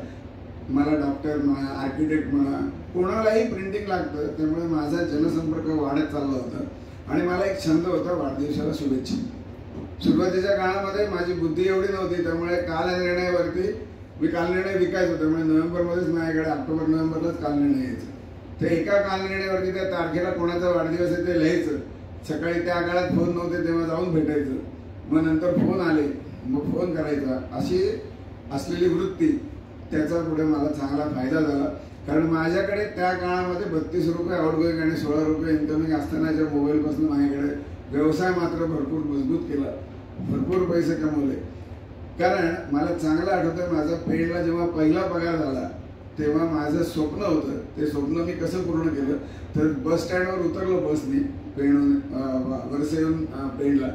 मला डॉक्टर म्हणा, आर्किटेक्ट म्हणा, कोणालाही प्रिंटिंग लागतं, त्यामुळे माझा जनसंपर्क वाढत चालला होता आणि मला एक छंद होता वाढदिवसाला शुभेच्छा. सुरुवातीच्या काळामध्ये माझी बुद्धी एवढी नव्हती, त्यामुळे कालनिर्णयावरती मी कालनिर्णय विकायचो. त्यामुळे नोव्हेंबरमध्येच माझ्याकडे ऑक्टोबर नोव्हेंबरलाच कालनिर्णय यायचं. तर एका कालनिर्णयावरती त्या तारखेला कोणाचा वाढदिवस आहे ते लिहायचं. सकाळी त्या काळात फोन नव्हते तेव्हा जाऊन भेटायचं, मग नंतर फोन आले मग फोन करायचा. अशी असलेली वृत्ती, त्याचा पुढे मला चांगला फायदा झाला. कारण माझ्याकडे त्या काळामध्ये 32 रुपये आउटगोईंग आणि 16 रुपये इन्कमिंग असतानाच्या मोबाईलपासून माझ्याकडे व्यवसाय मात्र भरपूर मजबूत केला, भरपूर पैसे कमवले. कारण मला चांगलं आठवतं माझा पेणला जेव्हा पहिला पगार झाला तेव्हा माझं स्वप्न होतं. ते स्वप्न मी कसं पूर्ण केलं तर बस स्टँडवर उतरलो बसने, पेणहून वरसेहून पेणला,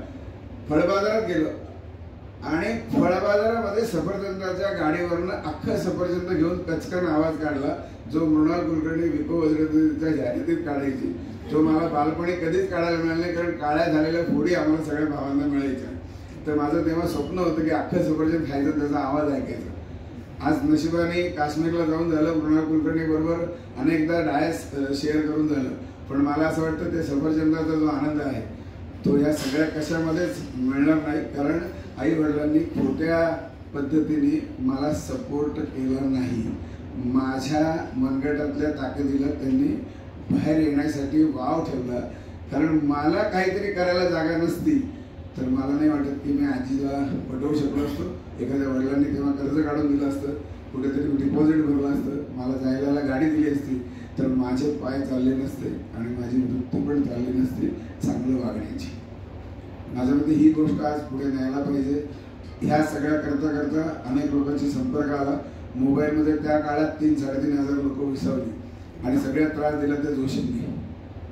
फळबाजारात गेलो आणि फळबाजारामध्ये सफरचंदाच्या गाडीवरनं अख्खं सफरचंद घेऊन कचकन आवाज काढला, जो मृणाल कुलकर्णी विको वज्रच्या जाहिरातीत काढायची. तो मला बालपणी कधीच काढायला मिळाला नाही, कारण काळ्या झालेल्या फोडी आम्हाला सगळ्या भावांना मिळायच्या. तर माझं तेव्हा स्वप्न होतं की अख्खं सफरचंद खायचं, त्याचा आवाज ऐकायचा. आज नशिबाने काश्मीरला जाऊन झालं, मृणाल कुलकर्णी बरोबर अनेकदा डायस शेअर करून झालं, पण मला असं वाटतं ते सफरचंदाचा जो आनंद आहे तो या सगळ्या कशामध्येच मिळणार नाही. कारण आई वडिलांनी खोट्या पद्धतीने मला सपोर्ट केला नाही. माझ्या मनगटातल्या ताकदीला त्यांनी बाहेर येण्यासाठी वाव ठेवला. कारण मला काहीतरी करायला जागा नसती तर मला नाही वाटत की मी आजीला पटवू शकलो असतो. एखाद्या वडिलांनी तेव्हा कर्ज काढून दिलं असतं, कुठेतरी डिपॉझिट भरलं असतं, मला जायला गाडी दिली असती तर माझे पाय चालले नसते आणि माझी वृत्ती पण चालली नसती चांगलं वागण्याची. माझ्या मते ही गोष्ट आज पुढे न्यायला पाहिजे. ह्या सगळ्या करता करता अनेक लोकांची संपर्क आला. मोबाईलमध्ये त्या काळात 3-3,500 लोक विसावली आणि सगळ्यात त्रास दिला त्या जोशींनी.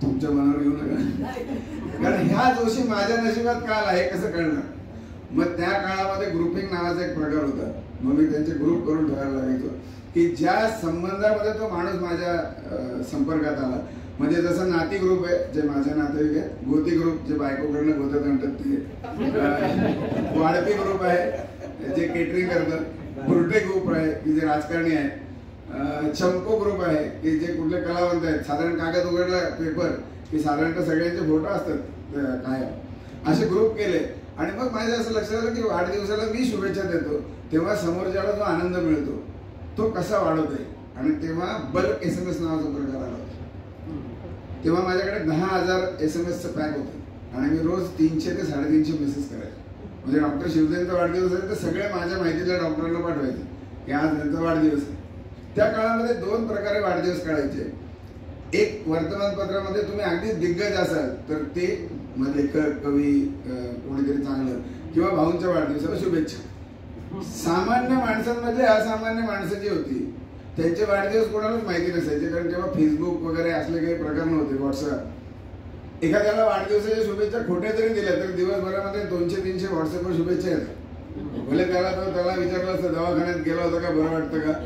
तुमच्या मनावर येऊ नका, कारण ह्या जोशी माझ्या नशिबात का आला हे कसं कळणार. मग त्या काळामध्ये ग्रुपिंग नावाचा एक प्रकार होता. मग मी त्यांचे ग्रुप करून ठेवायला लागायचो की ज्या संबंधामध्ये तो माणूस माझ्या संपर्कात आला. म्हणजे जसं नाती ग्रुप आहे जे माझ्या नातेवाईक आहेत, गोती ग्रुप जे बायकोकडनं गोत्यात आणतात ते, वाडपी ग्रुप आहे जे केटरिंग करतात, बुरटे ग्रुप आहे की जे राजकारणी आहेत, चंपो ग्रुप आहे की जे कुठले कलावंत आहेत. साधारण कागद उघडला पेपर की साधारणतः सगळ्यांचे फोटो असतात काय, असे ग्रुप केले. आणि मग माझ्या असं लक्षात आलं की वाढदिवसाला मी शुभेच्छा देतो तेव्हा समोरच्याला जो आनंद मिळतो तो कसा वाढवता येईल. आणि तेव्हा बल्क SMS नावाचा प्रकार आला होता. तेव्हा माझ्याकडे 10,000 SMSचं पॅक होतं आणि मी रोज 300 ते 350 मेसेज करायचो. म्हणजे डॉक्टर शिवसेनेचा वाढदिवस आहे तर सगळे माझ्या माहितीच्या डॉक्टरांना पाठवायचे की आज त्यांचा वाढदिवस आहे. त्या काळामध्ये 2 प्रकारे वाढदिवस काढायचे. एक वर्तमानपत्रामध्ये तुम्ही अगदी दिग्गज असाल तर ते लेखक, कवी, कोणीतरी चांगलं किंवा भाऊंच्या वाढदिवसाला शुभेच्छा. सामान्य माणसांमधले असामान्य माणसं जी होती त्यांचे वाढदिवस कोणालाच माहिती नसायचे. कारण तेव्हा फेसबुक वगैरे असले काही प्रकार नव्हते, व्हॉट्सअप. एखाद्याला वाढदिवसाच्या शुभेच्छा खोट्या जरी दिल्या तर दिवसभरामध्ये 200-300 व्हॉट्सअपवर शुभेच्छा येतात. भले त्याला विचारलं असतं दवाखान्यात गेला होता का, बरं वाटतं का,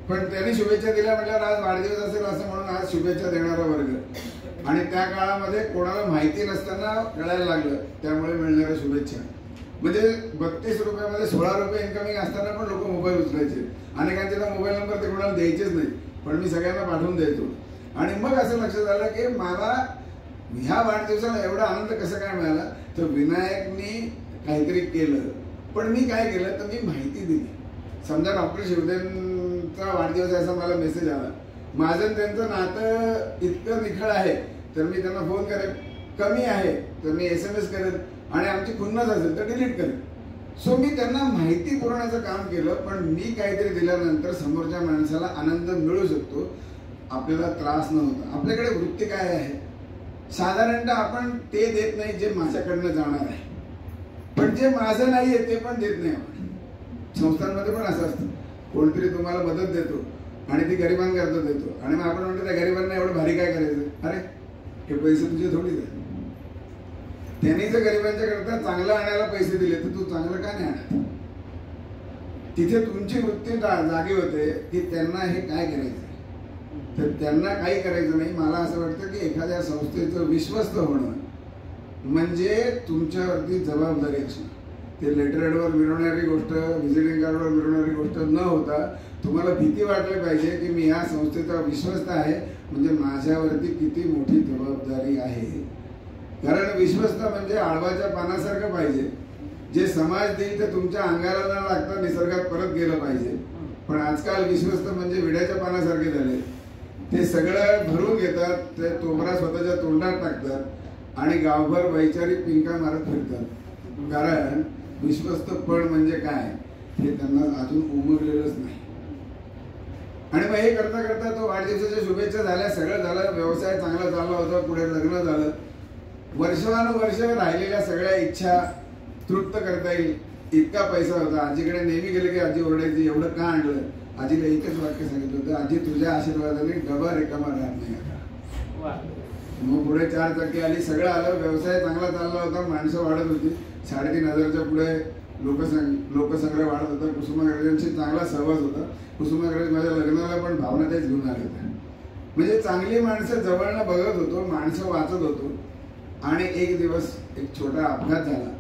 पण त्यांनी शुभेच्छा दिल्या म्हटल्यावर आज वाढदिवस असेल असं म्हणून आज शुभेच्छा देणारा वर्ग. आणि त्या काळामध्ये कोणाला माहिती नसताना कळायला लागलं त्यामुळे मिळणाऱ्या शुभेच्छा. म्हणजे 32 रुपयामध्ये 16 रुपये इन्कमिंग असताना पण लोक मोबाईल उचलायचे. अनेकांचे तर मोबाईल नंबर ते कोणाला द्यायचेच नाही, पण मी सगळ्यांना पाठवून द्यायचो. आणि मग असं लक्षात आलं की मला ह्या वाढदिवसाला एवढा आनंद कसा काय मिळाला. तर विनायकनी काहीतरी केलं, पण मी काय केलं तर मी माहिती दिली. समजा डॉक्टर शिवसेनेचा वाढदिवस आहे असा मला मेसेज आला, माझं त्यांचं नातं इतकं निखळ आहे तर मी त्यांना फोन करेन, कमी आहे तर मी SMS करेन आणि आमची खुन्नस असेल तर डिलीट करेन. सो मी त्यांना माहिती पुरवण्याचं काम केलं. पण मी काहीतरी दिल्यानंतर समोरच्या माणसाला आनंद मिळू शकतो, आपल्याला त्रास न होता. आपल्याकडे वृत्ती काय आहे, साधारणतः आपण ते देत नाही जे माझ्याकडनं जाणार आहे, पण जे माझं नाहीये ते पण देत नाही आपण. संस्थांमध्ये पण असं असतं, कोणतरी तुम्हाला मदत देतो आणि ती गरिबांकरता देतो आणि मग आपण म्हणतो त्या गरिबांना एवढं भारी काय करायचं. अरे हे पैसे तुझे थोडीच आहे. त्यांनी जर गरिबांच्या करता चांगलं आणायला पैसे दिले तर तू चांगलं का नाही आणत. तिथे तुमची वृत्ती जागी होते की त्यांना हे काय करायचं, तर त्यांना काही करायचं नाही. मला असं वाटतं की एखाद्या संस्थेचं विश्वस्त होणं म्हणजे तुमच्यावरती जबाबदारी असणं. ते लेटरहेडवर मिळवणारी गोष्ट, व्हिजिटिंग कार्डवर मिळवणारी गोष्ट न होता तुम्हाला भीती वाटली पाहिजे की मी या संस्थेचा विश्वस्त आहे म्हणजे माझ्यावरती किती मोठी जबाबदारी आहे. कारण विश्वस्त म्हणजे आळवाच्या पानासारखं पाहिजे, जे समाज देईल ते तुमच्या अंगाला न लागता निसर्गात परत गेलं पाहिजे. पण आजकाल विश्वस्त म्हणजे विड्याच्या पानासारखे झाले. ते सगळं भरून घेतात, ते तोमरा स्वतःच्या तोंडात टाकतात आणि गावभर वैचारिक पिंका मारत फिरतात. कारण विश्वस्तपण म्हणजे काय हे त्यांना अजून उमगलेलंच नाही. आणि मग हे करता करता तो वाढदिवसाच्या शुभेच्छा झाल्या, सगळं झालं, व्यवसाय चांगला चालला होता, पुढे लग्न झालं. वर्षानुवर्ष राहिलेल्या सगळ्या इच्छा तृप्त करता येईल इतका पैसा होता. आजीकडे नेहमी गेले की आजी ओरडायची, एवढं का आणलं. आजीला एकच वाक्य सांगितलं होतं, आजी तुझ्या आशीर्वादाने डबा रिकामा राहत नाही आता. मग पुढे 4 चाकी आली, सगळं आलं, व्यवसाय चांगला चालला होता, माणसं वाढत होती. 3,500च्या पुढे लोकसंग्रह वाढत होता. कुसुमाग्रजांशी चांगला सहवास होता. कुसुमाग्रज माझ्या लग्नाला पण भावना तेच घेऊन आले होते. म्हणजे चांगली माणसं जवळनं बघत होतो, माणसं वाचत होतो. आणि एक दिवस एक छोटा अपघात झाला.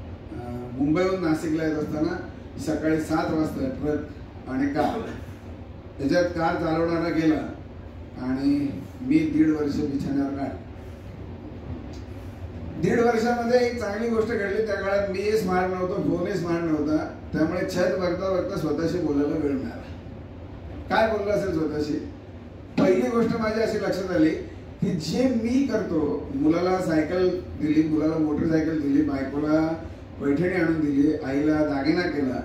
मुंबईहून नाशिकला येत असताना सकाळी 7 वाजता ट्रक आणि कार, त्याच्यात कार चालवणारा गेला आणि मी 1.5 वर्ष बिछाण्यावर काढ. 1.5 वर्षामध्ये एक चांगली गोष्ट घडली. त्या काळात मी स्मार्ट नव्हतो, फोनही स्मार्ट नव्हता, त्यामुळे छत बघता बघता स्वतःशी बोलायला वेळ मिळाला. काय बोललो असेल स्वतःशी? पहिली गोष्ट माझी अशी लक्षात आली की जे मी करतो, मुलाला सायकल दिली, मुलाला मोटरसायकल दिली, बायकोला पैठणी आणून दिली, आईला दागिना केला,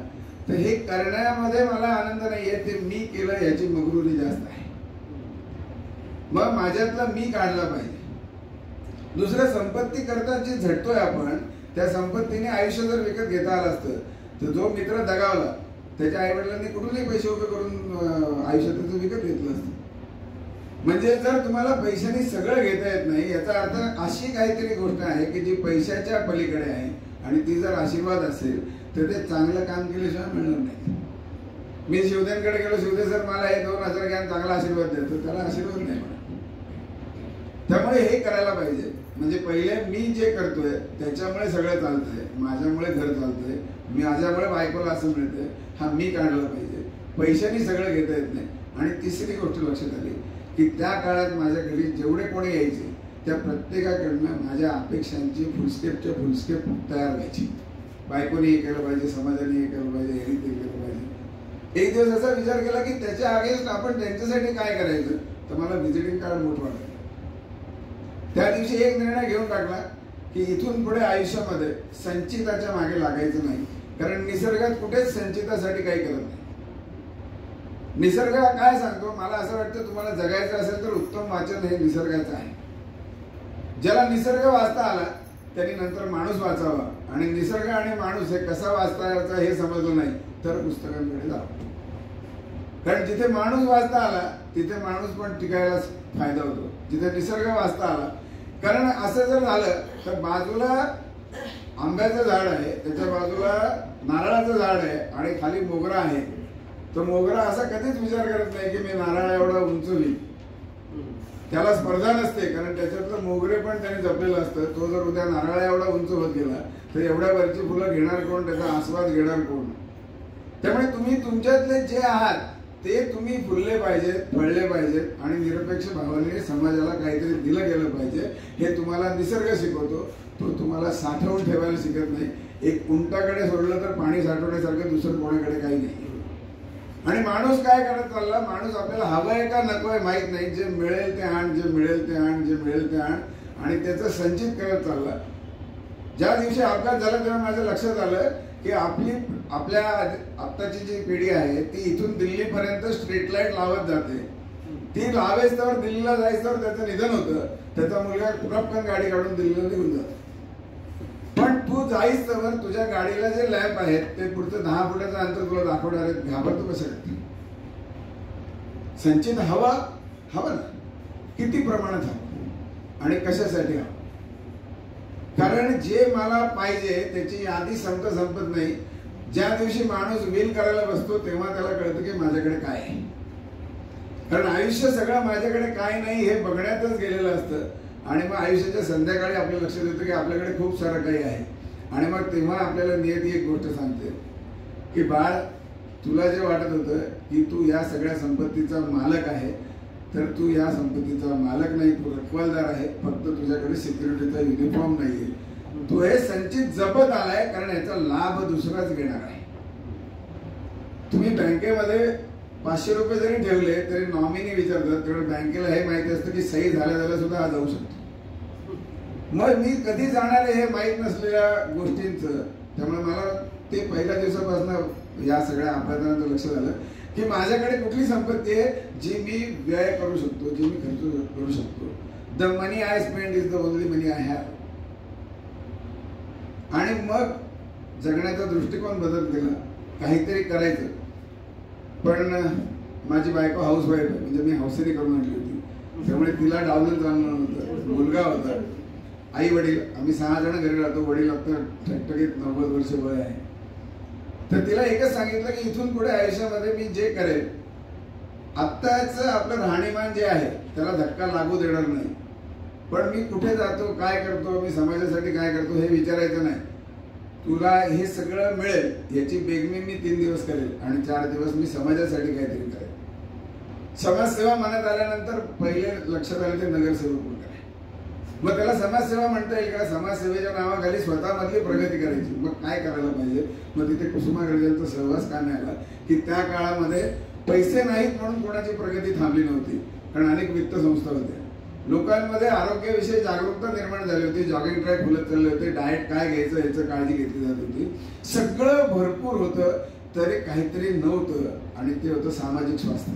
तर हे करण्यामध्ये मला आनंद नाहीये, ते मी केलं याची मगरुरी जास्त आहे. मग माझ्यातला मी काढला पाहिजे. दुसरं, संपत्ती करता जी झटतोय आपण, त्या संपत्तीने आयुष्य जर विकत घेता आलं असतं तर जो मित्र दगावला त्याच्या आई वडिलांनी कुठूनही पैसे उभे करून आयुष्यात त्याचं विकत घेतलं असतं. म्हणजे जर तुम्हाला पैशाने सगळं घेता येत नाही, याचा अर्थ अशी काहीतरी गोष्ट आहे की जी पैशाच्या पलीकडे आहे, आणि ती जर आशीर्वाद असेल तर ते चांगलं काम केल्याशिवाय मिळणार नाही. मी शिवदेनकडे गेलो, शिवदे सर मला हे 2000 घ्या, चांगला आशीर्वाद देतो, त्याला आशीर्वाद नाही म्हणा. त्यामुळे हे करायला पाहिजे. म्हणजे पहिले मी जे करतोय त्याच्यामुळे सगळं चालतंय, माझ्यामुळे घर चालतंय, माझ्यामुळे बायकोला असं मिळतंय, हा मी काढला पाहिजे. पैशाने सगळं घेता येत नाही. आणि तिसरी गोष्ट लक्षात आली की त्या काळात माझ्या घरी जेवढे कोणी यायचे त्या प्रत्येकाकडनं माझ्या अपेक्षांची फुलस्केपच्या फुलस्केप तयार व्हायची. बायकोने हे केलं पाहिजे, समाजाने हे केलं पाहिजे, हे ते केलं पाहिजे. एक दिवस असा विचार केला की त्याच्या अगेन्स्ट आपण त्यांच्यासाठी काय करायचं, तर मला व्हिजिटिंग कार्ड मोठं वाटलं. त्या दिवशी एक निर्णय घेऊन टाकला की इथून पुढे आयुष्यामध्ये संचिताच्या मागे लागायचं नाही, कारण निसर्गात कुठेच संचितासाठी काही करत नाही. निसर्ग काय सांगतो, मला असं वाटतं तुम्हाला जगायचं असेल तर उत्तम वाचन हे निसर्गाचं आहे. ज्याला निसर्ग वाचता आला त्यांनी नंतर माणूस वाचावा, आणि निसर्ग आणि माणूस हे कसा वाचता यायचा हे समजलं नाही तर पुस्तकांकडे जावं. कारण जिथे माणूस वाचता आला तिथे माणूस पण टिकायला फायदा होतो, जिथे निसर्ग वाचता आला. कारण असं जर झालं तर बाजूला आंब्याचं झाड आहे, त्याच्या बाजूला नारळाचं झाड आहे आणि खाली मोगरा आहे, तर मोगरा असा कधीच विचार करत नाही की मी नारळ एवढा उंच होईल. त्याला स्पर्धा नसते, कारण त्याच्यातलं मोगरे पण त्याने जपलेलं असतं. तो जर उद्या नारळ एवढा उंच होत गेला तर एवढ्या वरची फुलं घेणार कोण, त्याचा आस्वाद घेणार कोण. त्यामुळे तुम्ही तुमच्यातले जे आहात ते तुम्ही फुलले पाहिजेत, फळले पाहिजेत, आणि निरपेक्ष भावाने समाजाला काहीतरी दिलं गेलं पाहिजे. हे तुम्हाला निसर्ग शिकवतो, तो तुम्हाला साठवून ठेवायला शिकत नाही. एक उंटाकडे सोडलं तर पाणी साठवण्यासारखं दुसरं कोणाकडे काही नाही. आणि माणूस काय करत चालला, माणूस आपल्याला हवंय का नकोय माहित नाही, जे मिळेल ते आण, जे मिळेल ते आण, जे मिळेल ते आण, आणि त्याचं संचित करत चालला. ज्या दिवशी अपघात झाला तेव्हा माझ्या लक्षात आलं की आपल्या आत्ताची जी पिढी आहे ती इथून दिल्लीपर्यंत स्ट्रीट लाईट लावत जाते. ती लावेच तर दिल्लीला जायचं तर त्याचं निधन होतं, त्याचा मुलगा पटकन गाडी काढून दिल्लीला निघून जातो. पण तू जाईस तर तुझ्या गाडीला जे लॅम्प आहेत ते पुढचं 10 फुटाचं अंतर तुला दाखवणार आहेत, घाबरतो कशासाठी? संचित हवा ना, किती प्रमाणात हवं आणि कशासाठी हवं? कारण जे मला पाहिजे त्याची यादी संपत नाही. ज्या दिवशी माणूस विल करायला बसतो तेव्हा त्याला कळतं की माझ्याकडे काय आहे. कारण आयुष्य सगळं माझ्याकडे काय नाही हे बघण्यातच गेलेलं असतं. आणि मग आयुष्याच्या संध्याकाळी आपल्या लक्षात येतं की आपल्याकडे खूप सारं काही आहे. आणि मग तेव्हा आपल्याला नियती एक गोष्ट सांगते की बाळ, तुला जे वाटत होतं की तू या सगळ्या संपत्तीचा मालक आहे, तर तू या संपत्तीचा मालक नाही, तू रखवालदार आहे. फक्त तुझ्याकडे सिक्युरिटीचा युनिफॉर्म नाहीये. तू हे संचित जपत आलाय कारण याचा लाभ दुसराच घेणार आहे. तुम्ही बँकेमध्ये 500 रुपये जरी ठेवले तरी नॉमिनी विचारतात, तेवढं बँकेला हे माहिती असतं की सही झाल्या सुद्धा जाऊ शकतो. मग मी कधी जाणार आहे हे माहीत नसलेल्या गोष्टींचं, त्यामुळे मला ते पहिल्या दिवसापासून या सगळ्या अपघातांचं लक्ष झालं की माझ्याकडे कुठली संपत्ती आहे जी मी व्यय करू शकतो, जी मी खर्च करू शकतो. The money I spend is the only money I have. आणि मग जगण्याचा दृष्टिकोन बदलत गेला, काहीतरी करायचं. पण माझी बायको हाऊसवाईफ आहे, म्हणजे मी हौसेने करून आणली होती, त्यामुळे तिला डावलून चालणार नव्हतं. मुलगा होता, आई वडील, आम्ही 6 जण घरी राहतो. वडील आता ठकठकीत 90 वर्ष वय आहे. तर तिला एकच सांगितलं की इथून पुढे आयुष्यामध्ये मी जे करेल, आत्ताच आपलं राहणीमान जे आहे त्याला धक्का लागू देणार नाही. पण मी कुठे जातो, काय करतो, मी समाजासाठी काय करतो हे विचारायचं नाही. तुला हे सगळं मिळेल याची बेगमी मी 3 दिवस करेल आणि 4 दिवस मी समाजासाठी काहीतरी करेल. समाजसेवा मनात आल्यानंतर पहिले लक्षात आले ते नगरसेवक कोण आहे. मग त्याला समाजसेवा म्हणता येईल का? समाजसेवेच्या नावाखाली स्वतःमधली प्रगती करायची. मग काय करायला पाहिजे? मग तिथे कुसुमाग्रजांचा सहवास का नाही आला की त्या काळामध्ये पैसे नाहीत म्हणून कोणाची प्रगती थांबली नव्हती. कारण अनेक वित्त संस्था होत्या. लोकांमध्ये आरोग्याविषयी जागरूकता निर्माण झाली होती. जॉगिंग ट्रॅक खुलत चालले होते. डाएट काय घ्यायचं याचं काळजी घेतली जात होती. सगळं भरपूर होतं तरी काहीतरी नव्हतं आणि ते होतं सामाजिक स्वास्थ्य.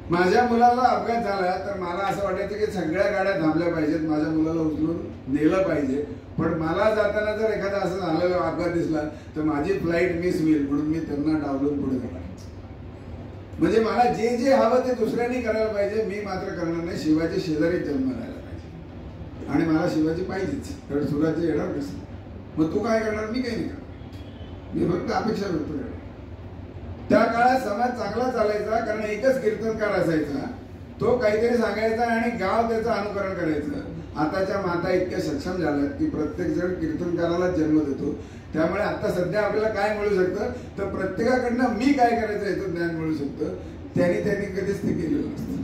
माझ्या मुलाला अपघात झाला तर मला असं वाटायचं की सगळ्या गाड्या थांबल्या पाहिजेत, माझ्या मुलाला उचलून नेलं पाहिजे. पण मला जाताना जर एखादा असं झालेला अपघात दिसला तर माझी फ्लाईट मिस होईल म्हणून मी त्यांना डावलून पुढे जाणार. म्हणजे मला जे जे हवं ते दुसऱ्यांनी करायला पाहिजे, मी मात्र करणार नाही. शिवाजी शेजारी जन्म राहायला पाहिजे आणि मला शिवाजी पाहिजेच. कारण सुराजी येणार कसं? मग तू काय करणार? मी काही नाही करणार. मी फक्त अपेक्षा व्यक्त करणार. त्या काळात समाज चांगला चालायचा कारण एकच कीर्तनकार असायचा. तो काहीतरी सांगायचा आणि गाव त्याचं अनुकरण करायचं. आताच्या माता इतक्या सक्षम झाल्यात की प्रत्येक जण कीर्तनकाराला जन्म देतो. त्यामुळे आता सध्या आपल्याला काय मिळू शकतं तर प्रत्येकाकडनं मी काय करायचं याचं ज्ञान मिळू शकतं. त्यांनी कधीच ते केलेलं नसतं.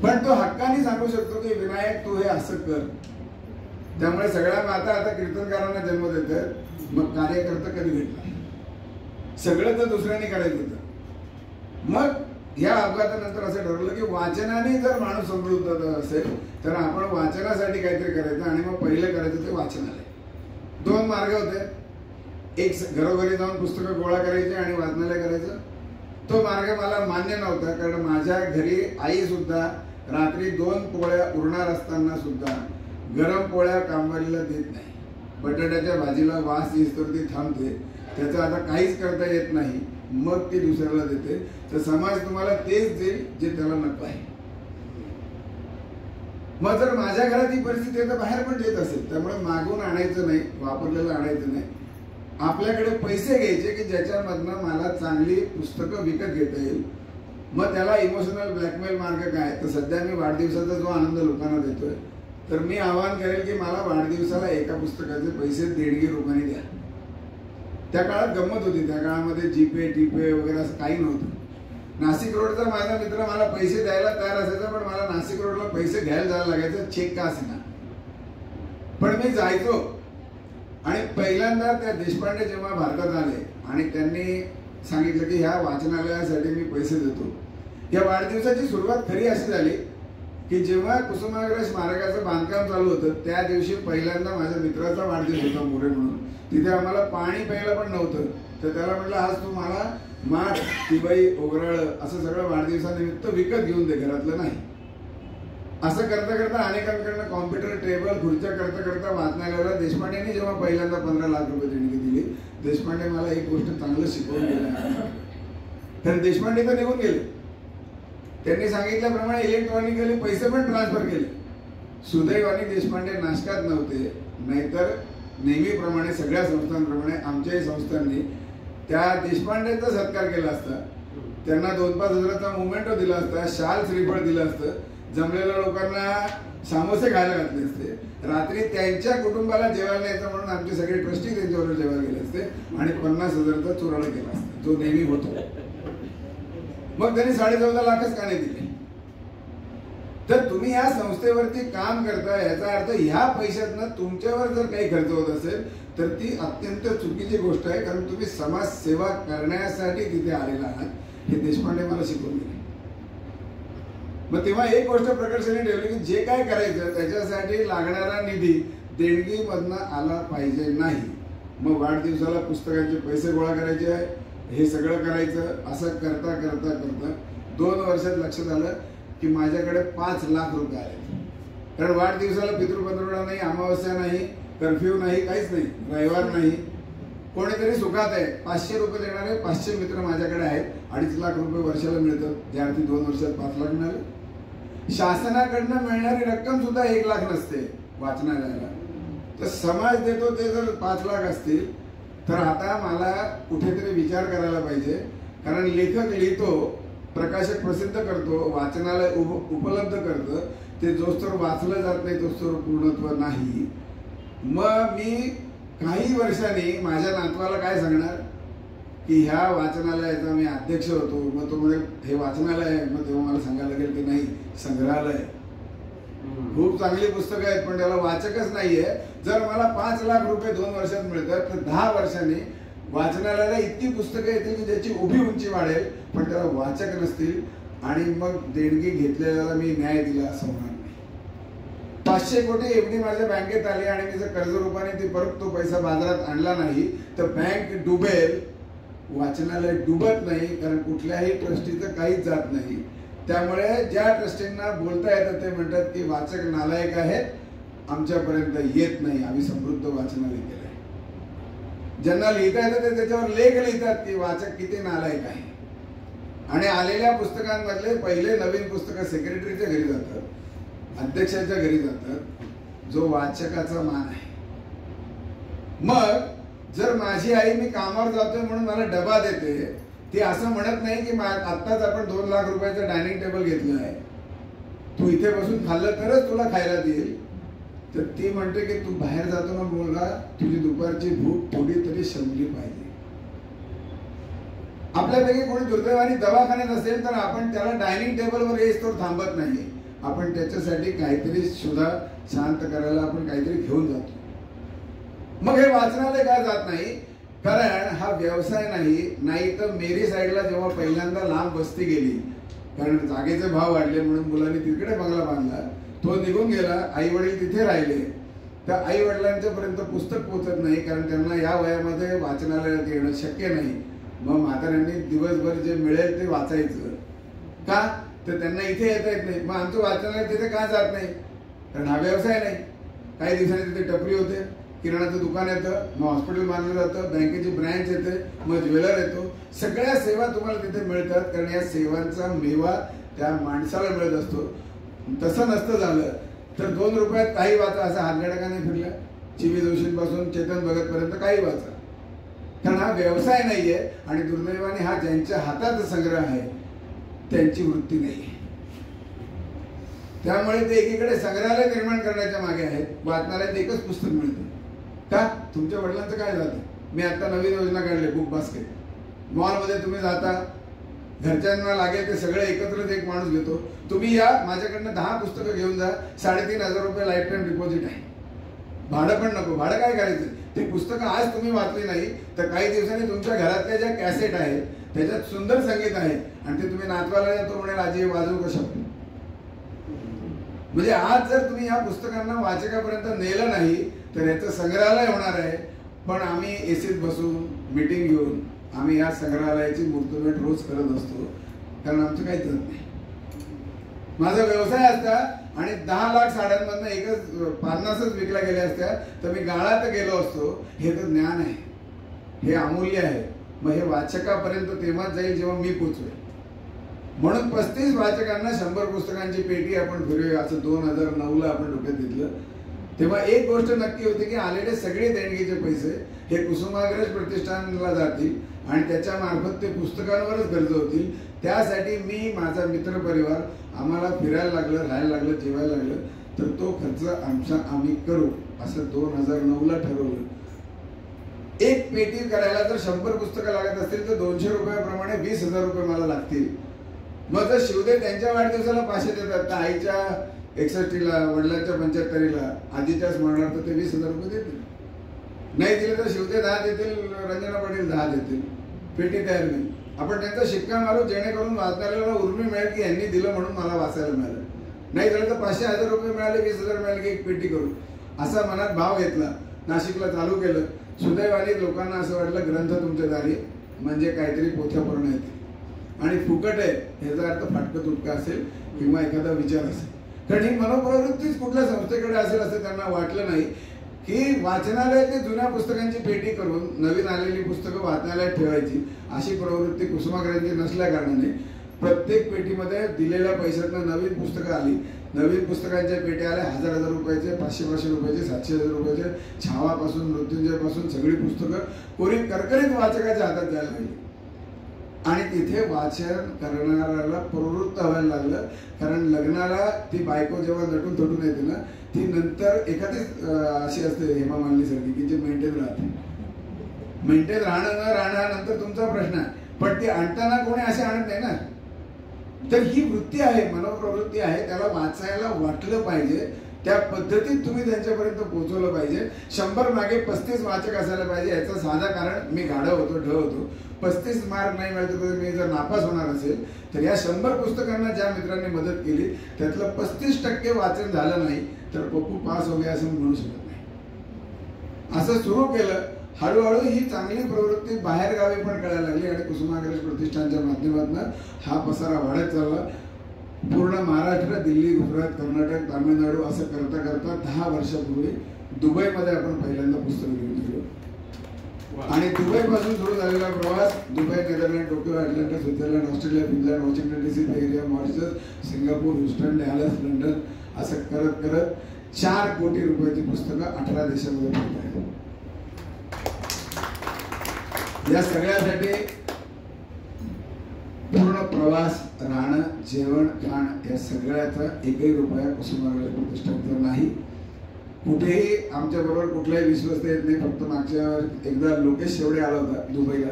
पण तो हक्काने सांगू शकतो की विनायक तू हे असं कर. त्यामुळे सगळ्या माता आता कीर्तनकारांना जन्म देतात. मग कार्यकर्ता कधी भेटला? सगळं तर दुसऱ्यांनी करायचं होतं. मग या अपघातानंतर असं ठरवलं की वाचनाने जर माणूस समृद्ध असेल तर आपण वाचनासाठी काहीतरी करायचं आणि मग पहिलं करायचं ते वाचनालय. 2 मार्ग होते. एक घरोघरी जाऊन पुस्तकं गोळा करायची आणि वाचनालय करायचं. तो मार्ग मला मान्य नव्हता कारण माझ्या घरी आई सुद्धा रात्री 2 पोळ्या उरणार असताना सुद्धा गरम पोळ्या कामवालीला देत नाही. बटाट्याच्या भाजीला वास येस तर ती थांबते. त्याचं आता काहीच करता येत नाही. मग ती दुसऱ्याला देते. तर समाज तुम्हाला तेच देईल जे त्याला नको आहे. मग जर माझ्या घरात ही परिस्थिती आहे तर बाहेर पण देत असेल. त्यामुळे मागून आणायचं नाही, वापरलेलं आणायचं नाही. आपल्याकडे पैसे घ्यायचे की ज्याच्यामधनं मला चांगली पुस्तकं विकत घेता येईल. मग त्याला इमोशनल ब्लॅकमेल मार्ग काय? तर सध्या मी वाढदिवसाचा जो आनंद लोकांना देतोय तर मी आवाहन करेल की मला वाढदिवसाला एका पुस्तकाचे पैसे देणगी रूपाने द्या. त्या काळात गंमत होती. त्या काळामध्ये जीपे टीपे वगैरे असं काही नव्हतं. नाशिक रोडचा माझा मित्र मला पैसे द्यायला तयार असायचा पण मला नाशिक रोडला पैसे घ्यायला जायला लागायचं. चेक का असेना पण मी जायचो. आणि पहिल्यांदा त्या देशपांडे जेव्हा भारतात आले आणि त्यांनी सांगितलं की ह्या वाचनालयासाठी मी पैसे देतो. या वाढदिवसाची सुरुवात खरी अशी झाली की जेव्हा कुसुमाग्रज स्मारकाचं बांधकाम चालू होतं त्या दिवशी पहिल्यांदा माझ्या मित्राचा वाढदिवस होता मोरे म्हणून. तिथे आम्हाला पाणी प्यायला पण नव्हतं. तर त्याला म्हटलं आज तू मला माठ तिबाई ओगराळ असं सगळं वाढदिवसानिमित्त विकत घेऊन दे, घरातलं नाही. असं करता करता अनेकांकडनं कॉम्प्युटर टेबल खुर्च्या करता करता वाचनालयाला देशपांडेंनी जेव्हा पहिल्यांदा 15 लाख रुपये देणगी दिली. देशपांडे मला एक गोष्ट चांगलं शिकवून गेलं. तर देशपांडे तर निघून गेले. त्यांनी सांगितल्याप्रमाणे इलेक्ट्रॉनिकली पैसे पण ट्रान्सफर केले. सुदैवाने देशपांडे नाशकात नव्हते. नाहीतर नेहमीप्रमाणे सगळ्या संस्थांप्रमाणे आमच्याही संस्थांनी त्या देशपांडेंचा सत्कार केला असता. त्यांना 2-5 हजाराचा मुवमेंटो दिला असता. शाल श्रीफळ दिलं असतं. जमलेल्या लोकांना समोसे खायला घातले असते. रात्री त्यांच्या कुटुंबाला जेवायला न्यायचं म्हणून आमचे सगळे ट्रस्टी त्यांच्याबरोबर जेवायला गेले असते आणि 50,000चा चुराडा केला असता जो नेहमी होतो. मग त्यांनी 14.5 लाखच का नाही दिले? तर तुम्ही या संस्थेवरती काम करता याचा अर्थ ह्या पैशातनं तुमच्यावर जर काही खर्च होत असेल तर ती अत्यंत चुकीची गोष्ट आहे. कारण तुम्ही समाजसेवा करण्यासाठी तिथे आलेला आहात हे देशपांडे मला शिकवून गेले. मग तेव्हा एक गोष्ट प्रकर्षाने ठेवली की जे काय करायचं त्याच्यासाठी लागणारा निधी देणगीमधनं आला पाहिजे नाही. मग वाढदिवसाला पुस्तकांचे पैसे गोळा करायचे आहे, हे सगळं करायचं. असं करता करता करता 2 वर्षात लक्षात आलं की माझ्याकडे 5 लाख रुपये आले. कारण वाढदिवसाला पितृपंधरवडा नाही, अमावस्या नाही, कर्फ्यू नाही, काहीच नाही, रविवार नाही. कोणीतरी सुखात आहे 500 रुपये देणारे 500 मित्र माझ्याकडे आहेत. 2.5 लाख रुपये वर्षाला मिळतात. ज्या अर्थी 2 वर्षात 5 लाख मिळाले. शासनाकडनं मिळणारी रक्कम सुद्धा 1 लाख नसते वाचनालयाला. तर समाज देतो ते जर 5 लाख असतील तर आता मला कुठेतरी विचार करायला पाहिजे. कारण लेखक लिहितो, प्रकाशक प्रसिद्ध करतो, वाचनालय उपलब्ध करतं, ते जोस्तोवर वाचलं जात नाही तोस्तोवर पूर्णत्व नाही. मग मी काही वर्षांनी माझ्या नातवाला काय सांगणार की ह्या वाचनालयाचा मी अध्यक्ष होतो, मग तो म्हणे हे वाचनालय आहे, मग तेव्हा मला सांगायला लागेल की नाही संग्रहालय, खूप चांगली पुस्तकं आहेत पण त्याला वाचकच नाहीये. जर मला 5 लाख रुपये 2 वर्षात मिळतात तर 10 वर्षांनी वाचनालयाला इतकी पुस्तकं येतील की ज्याची उभी उंची वाढेल पण त्याला वाचक नसतील आणि मग देणगी घेतलेल्याला मी न्याय दिला असं होणार नाही. 500 कोटी एवढी माझ्या बँकेत आली आणि मी जर कर्ज रूपाने ती परत तो पैसा बाजारात आणला नाही तर बँक डुबेल, वाचनालय डुबत नाही, कारण कुठल्याही ट्रस्टीचं काहीच जात नाही. त्यामुळे ज्या ट्रस्टींना बोलता येतं ते म्हणतात की वाचक नालायक आहेत, आमच्यापर्यंत येत नाही, आम्ही समृद्ध वाचनालय केलंय. ज्यांना लिहिता येतं ते त्याच्यावर लेख लिहितात की वाचक किती नालायक आहे. आणि आलेल्या पुस्तकांमधले पहिले नवीन पुस्तकं सेक्रेटरीच्या घरी जातात, अध्यक्षाच्या घरी जातात, जो वाचकाचा मान आहे. मग जर माझी आई मी कामावर जातोय म्हणून मला डबा देते, ती असं म्हणत नाही की आत्ताच आपण 2 लाख रुपयाचं डायनिंग टेबल घेतलं आहे, तू इथे बसून खाल्लं तरच तुला खायला देईल. तर ती म्हणते की तू बाहेर जातो ना मुलगा, तुझी दुपारची भूक थोडी तरी शमली पाहिजे. आपल्यापैकी कोणी दुर्दैवाने दवाखान्यात असेल तर आपण त्याला डायनिंग टेबलवर येईस तो थांबत नाही, आपण त्याच्यासाठी काहीतरी सुद्धा शांत करायला आपण काहीतरी घेऊन जातो. मग हे वाचनालय काय जात नाही, कारण हा व्यवसाय नाही तर मेरी साईडला जेव्हा पहिल्यांदा लांब वस्ती गेली, कारण जागेचे भाव वाढले म्हणून मुलांनी तिकडे बंगला बांधला, तो निघून गेला, आई वडील तिथे राहिले, तर आई वडिलांच्या पर्यंत पुस्तक पोहोचत नाही कारण त्यांना या वयामध्ये वाचनालयात येणं शक्य नाही. मग म्हाताऱ्यांनी दिवसभर जे मिळेल ते वाचायचं का, तर त्यांना इथे येता येत नाही. मग आमचं वाचनालय तिथे का जात नाही, कारण हा व्यवसाय नाही. काही दिवसांनी तिथे टपरी होते, किराणाचं दुकान येतं, मग हॉस्पिटल बांधलं जातं, बँकेची ब्रँच येते, मग ज्वेलर येतो, सगळ्या सेवा तुम्हाला तिथे मिळतात, कारण या सेवांचा मेवा त्या माणसाला मिळत असतो. तसं नसतं झालं तर 2 रुपयात काही वाचा, असं हातगडकाने फिरला, चिवी जोशींपासून चेतन भगत पर्यंत काही वाचा, कारण हा व्यवसाय नाहीये. आणि दुर्दैवाने हा ज्यांच्या हातात संग्रह आहे त्यांची वृत्ती नाहीये. त्यामुळे ते एकीकडे संग्रहालय निर्माण करण्याच्या मागे आहेत, वाचनालयात एकच पुस्तक मिळतं का. तुमच्या वडिलांचं काय झालं, मी आता नवीन योजना काढली बुक बास्केट. मॉलमध्ये तुम्ही जाता, घरच्यांना लागेल ते सगळे एकत्रच एक माणूस घेतो, तुम्ही या माझ्याकडनं 10 पुस्तकं घेऊन जा, 3,500 रुपये लाईफ टाईम डिपॉझिट आहे, भाडं पण नको. भाडं काय करायचं, ती पुस्तकं आज तुम्ही वाचली नाही तर काही दिवसांनी तुमच्या घरातल्या ज्या कॅसेट आहेत त्याच्यात सुंदर संगीत आहे आणि ते तुम्ही नातवाला तो म्हणेल आजी वाजवू कशा. म्हणजे आज जर तुम्ही या पुस्तकांना वाचकापर्यंत नेलं नाही तर याचं संग्रहालय होणार आहे. पण आम्ही एसीत बसून मीटिंग घेऊन आम्ही या संग्रहालयाची मूर्तमेढ रोज करत असतो, कारण आमचं काही करत नाही. माझा व्यवसाय असता आणि 10 लाख साड्यांमधनं एकच 50च विकल्या गेल्या असत्या तर मी गाळात गेलो असतो. हे तर ज्ञान आहे, हे अमूल्य आहे. मग हे वाचकापर्यंत तेव्हाच जाईल जेव्हा मी पोचवेल. म्हणून 35 वाचकांना 100 पुस्तकांची पेटी आपण फिरूया असं 2009ला आपण डोक्यात घेतलं. तेव्हा एक गोष्ट नक्की होती की आलेले सगळे देणगीचे पैसे हे कुसुमाग्रज प्रतिष्ठानला जातील आणि त्याच्या मार्फत ते पुस्तकांवरच खर्च होतील. त्यासाठी मी, माझा मित्र परिवार आम्हाला फिरायला लागलं, राहायला लागलं, जेवायला लागलं, तर तो खर्च आम्ही करू असं 2009ला ठरवलं. एक पेटी करायला जर 100 पुस्तकं लागत असतील तर 200 रुपयाप्रमाणे 20,000 रुपये मला लागतील. मग जर शिवदे त्यांच्या वाढदिवसाला 500 देतात तर आईच्या 61ला, वडिलांच्या 75ला, आजीच्या स्मरणार्थ ते 20,000 रुपये देतील. नाही दिले तर शिवदे 10 देतील, रंजना पाटील 10 देतील, पेटी तयार होईल. आपण त्यांचा शिक्का मारू जेणेकरून वाचनालयाला उर्मी मिळेल की यांनी दिलं म्हणून मला वाचायला मिळालं. नाही झालं तर 500,000 रुपये मिळाले, 20,000 मिळाले की एक पेटी करू असा मनात भाव घेतला. नाशिकला चालू केलं. सुदैवाने लोकांना असं वाटलं ग्रंथ तुमच्या दारी म्हणजे काहीतरी पोथ्या पूर्ण येते आणि फुकट आहे ह्याचा अर्थ फाटकं तुटका असेल किंवा एखादा विचार असेल. कारण ही मनोप्रवृत्तीच कुठल्या संस्थेकडे असेल असं त्यांना वाटलं नाही की वाचनालयातली जुन्या पुस्तकांची पेटी करून नवीन आलेली पुस्तकं वाचनालयात ठेवायची अशी प्रवृत्ती कुसुमाग्रजांची नसल्या कारणाने प्रत्येक पेटीमध्ये दिलेल्या पैशातनं नवीन पुस्तकं आली. नवीन पुस्तकांच्या पेट्या आल्या 1000 रुपयाचे, 500 रुपयाचे, 700 रुपयाचे, छावापासून मृत्युंजयपासून सगळी पुस्तकं कोणी करकरीत वाचकाच्या हातात द्यायला लागली. आणि तिथे वाचन करणाऱ्याला प्रवृत्त व्हायला लागलं. कारण लग्नाला ती बायको जेव्हा नटून थटून येते ना, ती नंतर एखादीच अशी असते हेमा मालिनीसारखी की जे मेंटेन राहते. मेंटेन राहणं न राहणं नंतर तुमचा प्रश्न आहे, पण ती आणताना कोणी असे आणत नाही ना. तर ही वृत्ती आहे, मनोप्रवृत्ती आहे, त्याला वाचायला वाटलं पाहिजे. त्या पद्धतीत तुम्ही त्यांच्यापर्यंत पोहोचवलं पाहिजे. 100 मागे 35 वाचक असायला पाहिजे. याचं साधा कारण मी गाढव होतो, ढ होतो. 35 मार्क नाही मिळतो तर मी जर नापास होणार असेल तर या 100 पुस्तकांना ज्या मित्रांनी मदत केली त्यातलं 35% वाचन झालं नाही तर पप्पू पास हो गया असं म्हणू शकत नाही. असं सुरू केलं. हळूहळू ही चांगली प्रवृत्ती बाहेर गावी पण कळायला लागली आणि कुसुमाग्रज प्रतिष्ठानच्या माध्यमातून हा पसारा वाढत चालला. पूर्ण महाराष्ट्र, दिल्ली, गुजरात, कर्नाटक, तामिळनाडू असं करता करता 10 वर्षापूर्वी दुबईमध्ये आपण पहिल्यांदा पुस्तक घेऊन गेलो. आणि दुबई पासून सुरू झालेला प्रवास Dubai, Netherland, Tokyo, Atlanta, Switzerland, Australia, Finland, Washington DC, तेहरिया, Mauritius, Singapore, Houston, Dallas, London असं करत करत 4 कोटी रुपयाची पुस्तकं 18 देशांमध्ये पोहोचत आहेत. या सगळ्यासाठी पूर्ण प्रवास, राहणं, जेवण, खाण या सगळ्याचा एकही रुपया कुसुमाग्रज प्रतिष्ठानचा नाही. कुठेही आमच्या बरोबर कुठलाही विश्वस्त येत नाही. फक्त मागच्या एकदा लोकेश शेवडे आला होता दुबईला.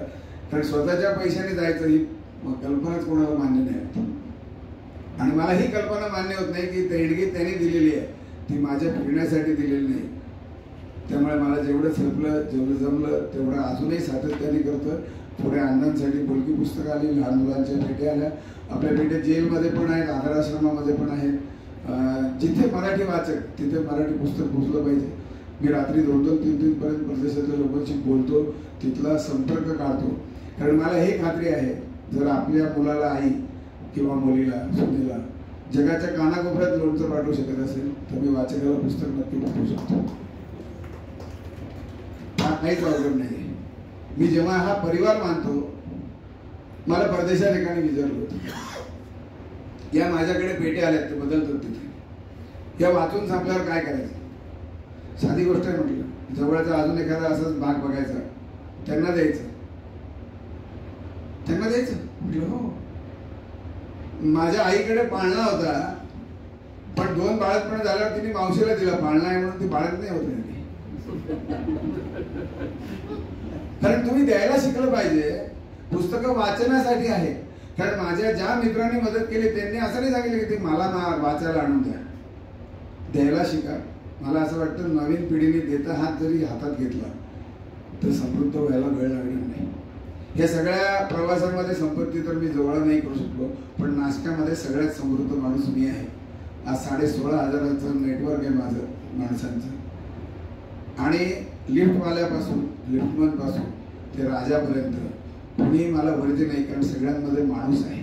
कारण स्वतःच्या पैशाने जायचं ही कल्पनाच कोणाला मान्य नाही. आणि मला ही कल्पना मान्य होत नाही की देणगी त्यांनी दिलेली आहे ती माझ्या फिरण्यासाठी दिलेली नाही. त्यामुळे मला जेवढं झेपलं, जेवढं जमलं तेवढं अजूनही सातत्याने करतं. थोड्या अण्णांसाठी बोलकी पुस्तकं आली, लहान मुलांच्या भेटी आल्या. आपल्या भेटी जेलमध्ये पण आहेत, आधार आश्रमामध्ये पण आहेत. जिथे मराठी वाचक तिथे मराठी पुस्तक पोचलं पाहिजे. मी रात्री 2-3 पर्यंत परदेशातल्या लोकांशी बोलतो, तिथला संपर्क काढतो. कारण मला ही खात्री आहे जर आपल्या मुलाला, आई किंवा मुलीला, सुनेला जगाच्या कानाकोपऱ्यात लोणचं पाठवू शकत असेल तर मी वाचकाला पुस्तक नक्की पाठवू शकतो. हा काहीच अवघड नाही. मी जेव्हा हा परिवार मानतो, मला परदेशात एकाने विचारलं होतं या माझ्याकडे पेटे आल्यात ते बदलतात तिथे, या वाचून संपल्यावर काय करायचं. साधी गोष्ट आहे म्हटलं. जवळचा अजून एखादा असाच भाग बघायचा, त्यांना द्यायचं. म्हटलं हो. माझ्या आईकडे पाळणा होता पण 2 बाळंतपण झाल्यावर तिने मावशीला दिला. पाळणा आहे म्हणून ती बाळंत नाही होत. कारण तुम्ही द्यायला शिकलं पाहिजे. पुस्तकं वाचण्यासाठी आहे. कारण माझ्या ज्या मित्रांनी मदत केली त्यांनी असं नाही सांगितलं की ते मला वाचायला आणून द्या. द्यायला शिका. मला असं वाटतं नवीन पिढीने देता हात जरी हातात घेतला तर समृद्ध व्हायला वेळ लागणार नाही. या सगळ्या प्रवासामध्ये संपत्ती तर मी जवळ नाही करू शकलो, पण नाशकामध्ये सगळ्यात समृद्ध माणूस मी आहे. आज 16,500 नेटवर्क आहे माझं माणसांचं. आणि लिफ्टवाल्यापासून, लिफ्टमन पासून ते राजापर्यंत कुणी मला वरती नाही. कारण सगळ्यांमध्ये माणूस आहे.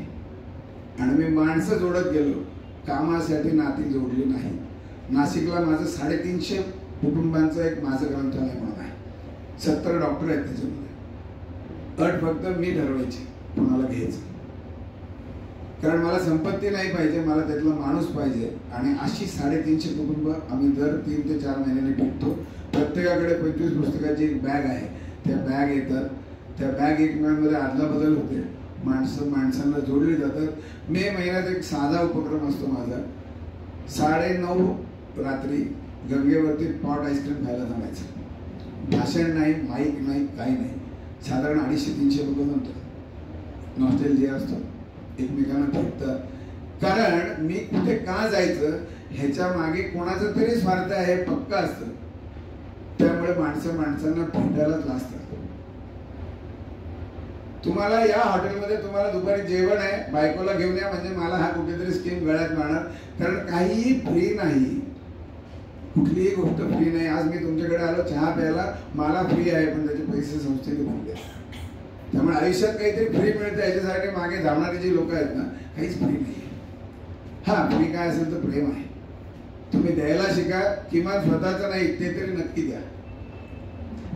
आणि मी माणसं जोडत गेलो, कामासाठी नाती जोडली नाही. नाशिकला माझं 350 कुटुंबांचं एक माझं ग्रंथालय म्हणून आहे. 70 डॉक्टर आहेत त्याच्यामध्ये. अट फक्त मी ठरवायची कोणाला घ्यायचं. कारण मला संपत्ती नाही पाहिजे, मला त्यातला माणूस पाहिजे. आणि अशी 350 कुटुंब आम्ही दर 3 ते 4 महिन्यांनी भेटतो. प्रत्येकाकडे 25 पुस्तकाची एक बॅग आहे. त्या बॅग येतात. त्या बॅग एकमेकांमध्ये आदला बदल होते. माणसांना जोडली जातात. मे महिन्यात एक साधा उपक्रम असतो माझा. 9:30 रात्री गंगेवरती पॉट आईस्क्रीम खायला थांबायचं. भाषण नाही, माईक नाही, काही नाही. साधारण 250-300 रुपये म्हणतात. नॉस्टॅल्जिया असतो, एकमेकांना भेटतात. कारण मी कुठे का जायचं ह्याच्या मागे कोणाचं तरी स्वार्थ आहे, पक्का असतं. त्यामुळे माणसांना भेटायलाच लागतात. तुम्हाला या हॉटेलमध्ये तुम्हाला दुपारी जेवण आहे, बायकोला घेऊन या म्हणजे मला हा कुठेतरी स्कीम गळ्यात मारणार. कारण काहीही फ्री नाही, कुठलीही गोष्ट फ्री नाही. आज मी तुमच्याकडे आलो चहा प्यायला, मला फ्री आहे पण त्याचे पैसे संस्थेने भरले. त्यामुळे आयुष्यात काहीतरी फ्री मिळतं याच्यासाठी मागे धावणारी जी लोक आहेत ना, काहीच फ्री नाही. हा फ्री काय असेल तर प्रेम आहे. तुम्ही द्यायला शिका. किमान स्वतःचं नाही ते तरी नक्की द्या.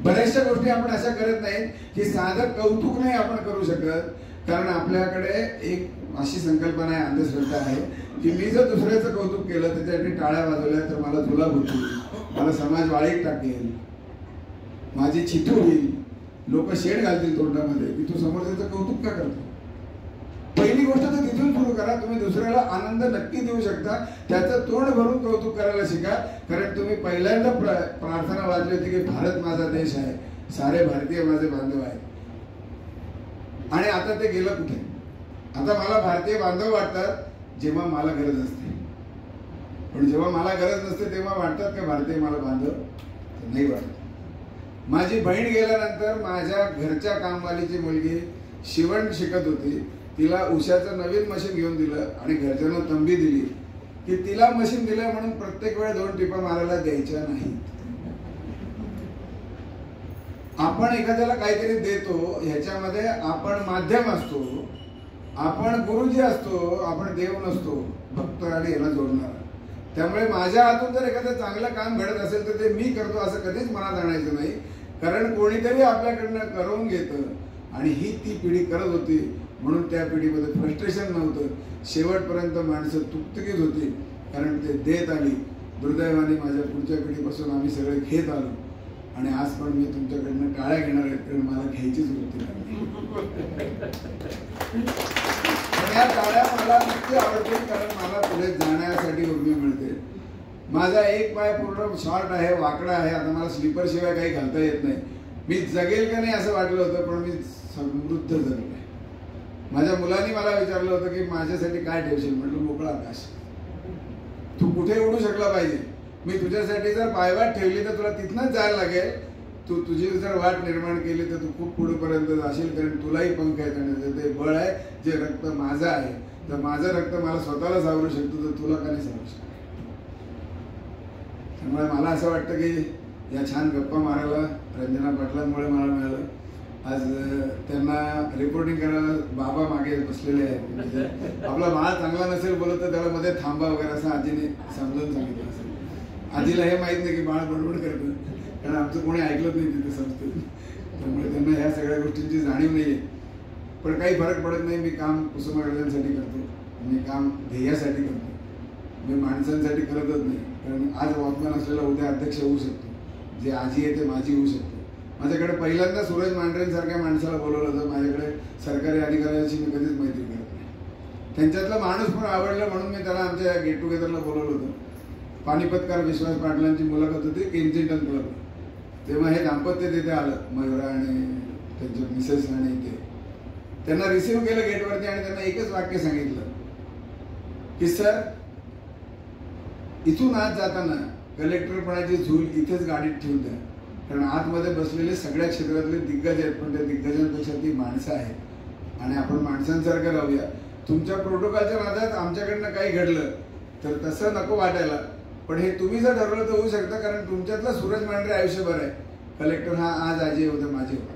बऱ्याचशा गोष्टी आपण अशा करत नाही की साधं कौतुक नाही आपण करू शकत. कारण आपल्याकडे एक अशी संकल्पना आहे, अंधश्रद्धा आहे की मी जर दुसऱ्याचं कौतुक केलं त्याच्यासाठी टाळ्या वाजवल्या तर मला जुलाब होतील, मला समाज वाळीत टाकेल, माझी चितू होईल, लोक शेड घालतील तोंडामध्ये की तू समोरच्याचं कौतुक का करतो. पहिली गोष्ट तर तिथून सुरू करा. तुम्ही दुसऱ्याला आनंद नक्की देऊ शकता, त्याचं तोंड भरून कौतुक करायला शिका. कारण तुम्ही पहिल्यांदा प्रार्थना वाचली होती की भारत माझा देश आहे, सारे भारतीय माझे बांधव आहेत. आणि आता ते गेलं कुठे? आता मला भारतीय बांधव वाटतात जेव्हा मला गरज असते, पण जेव्हा मला गरज नसते तेव्हा वाटतात का भारतीय मला बांधव? नाही वाटत. माझी बहीण गेल्यानंतर माझ्या घरच्या कामवालीची मुलगी शिवण शिकत होती, तिला उषाचं नवीन मशीन घेऊन दिलं आणि घरच्यांना तंबी दिली की तिला मशीन दिलं म्हणून प्रत्येक वेळा 2 टिपा मारायला द्यायच्या नाही. आपण एखाद्याला काहीतरी देतो, ह्याच्यामध्ये आपण माध्यम असतो, आपण गुरुजी असतो, आपण देव नसतो, भक्त आणि याला जोडणारा. त्यामुळे माझ्या हातून जर एखादं चांगलं काम घडत असेल तर ते मी करतो असं कधीच मनात आणायचं नाही. कारण कोणीतरी आपल्याकडनं करून घेतं आणि ही ती पिढी करत होती म्हणून त्या पिढीमध्ये फ्रस्ट्रेशन नव्हतं. शेवटपर्यंत माणसं तुकतुकीत होती कारण ते देत आली. दुर्दैवाने माझ्या पुढच्या पिढीपासून आम्ही सगळे घेत आलो आणि आज पण मी तुमच्याकडनं टाळ्या घेणार आहे कारण मला घ्यायचीच वृत्ती लागली. या टाळ्या मला नक्की आवडतील कारण मला पुढे जाण्यासाठी उर्मी मिळते. माझा एक पाय पूर्ण शॉर्ट आहे, वाकडा आहे. आता मला स्लीपर शिवाय काही घालता येत नाही. मी जगेल का नाही असं वाटलं होतं, पण मी समृद्ध जगलोय. माझ्या मुलांनी मला विचारलं होतं की माझ्यासाठी काय ठेवशील? म्हटलं मोकळा आकाश. तू कुठे उडू शकला पाहिजे. मी तुझ्यासाठी जर पायवाट ठेवली तर तुला तिथनच जायला लागेल. तू तुझी जर वाट निर्माण केली तर तू खूप पुढेपर्यंत जाशील कारण तुलाही पंख आहेत आणि ते बळ आहे जे रक्त माझं आहे. तर माझं रक्त मला स्वतःला सावरू शकतो तर तुला का नाही सावरू शकतो? त्यामुळे मला असं वाटतं की या छान गप्पा मारायला रंजना पाटलांमुळे मला मिळालं. आज त्यांना रिपोर्टिंग करायला बाबा मागे बसलेले आहेत. आपला बाळ चांगला नसेल बोलत तर त्याला मध्ये थांबा वगैरे असं आजीने समजून सांगितलं असेल. आजीला हे माहित नाही की बाळ बडबड करतं कारण आमचं कोणी ऐकलंच नाही तिथे संस्थेत. त्यामुळे त्यांना ह्या सगळ्या गोष्टींची जाणीव नाही आहे. पण काही फरक पडत नाही. मी काम कुसुमाग्रजांसाठी करतो, मी काम ध्येयासाठी करतो, मी माणसांसाठी करतच नाही. कारण आज वॉकमॅन असलेला उद्या अध्यक्ष होऊ शकतो, जे आजी आहे ते माझी होऊ शकतो. माझ्याकडे पहिल्यांदा सूरज मांढरेंसारख्या माणसाला बोलवलं होतं. माझ्याकडे सरकारी अधिकाऱ्यांशी मी कधीच मैत्री करत नाही. त्यांच्यातला माणूस पण आवडला म्हणून मी त्याला आमच्या गेट टुगेदरला बोलवलं होतं. पानिपतकार विश्वास पाटलांची मुलाखत होती केन्झिंग्टन क्लब. तेव्हा हे दाम्पत्य तिथे आलं, मयुरा आणि त्यांच्या मिसेस आणि ते. त्यांना रिसिव्ह केलं गेटवरती आणि त्यांना एकच वाक्य सांगितलं की सर, इथून आत जाताना कलेक्टरपणाची झूल इथेच गाडीत ठेवून द्या. कारण आतमध्ये बसलेले सगळ्या क्षेत्रातले दिग्गज आहेत, पण त्या दिग्गजांपेक्षा ती माणसं आहेत आणि आपण माणसांसारखं राहूया. तुमच्या प्रोटोकॉलच्या नादात आमच्याकडनं काही घडलं तर तसं नको वाटायला, पण हे तुम्ही जर ठरवलं तर होऊ शकतं. कारण तुमच्यातला सूरज मांढरे आयुष्यभर आहे. कलेक्टर हा आज आजी होते माझे होणार.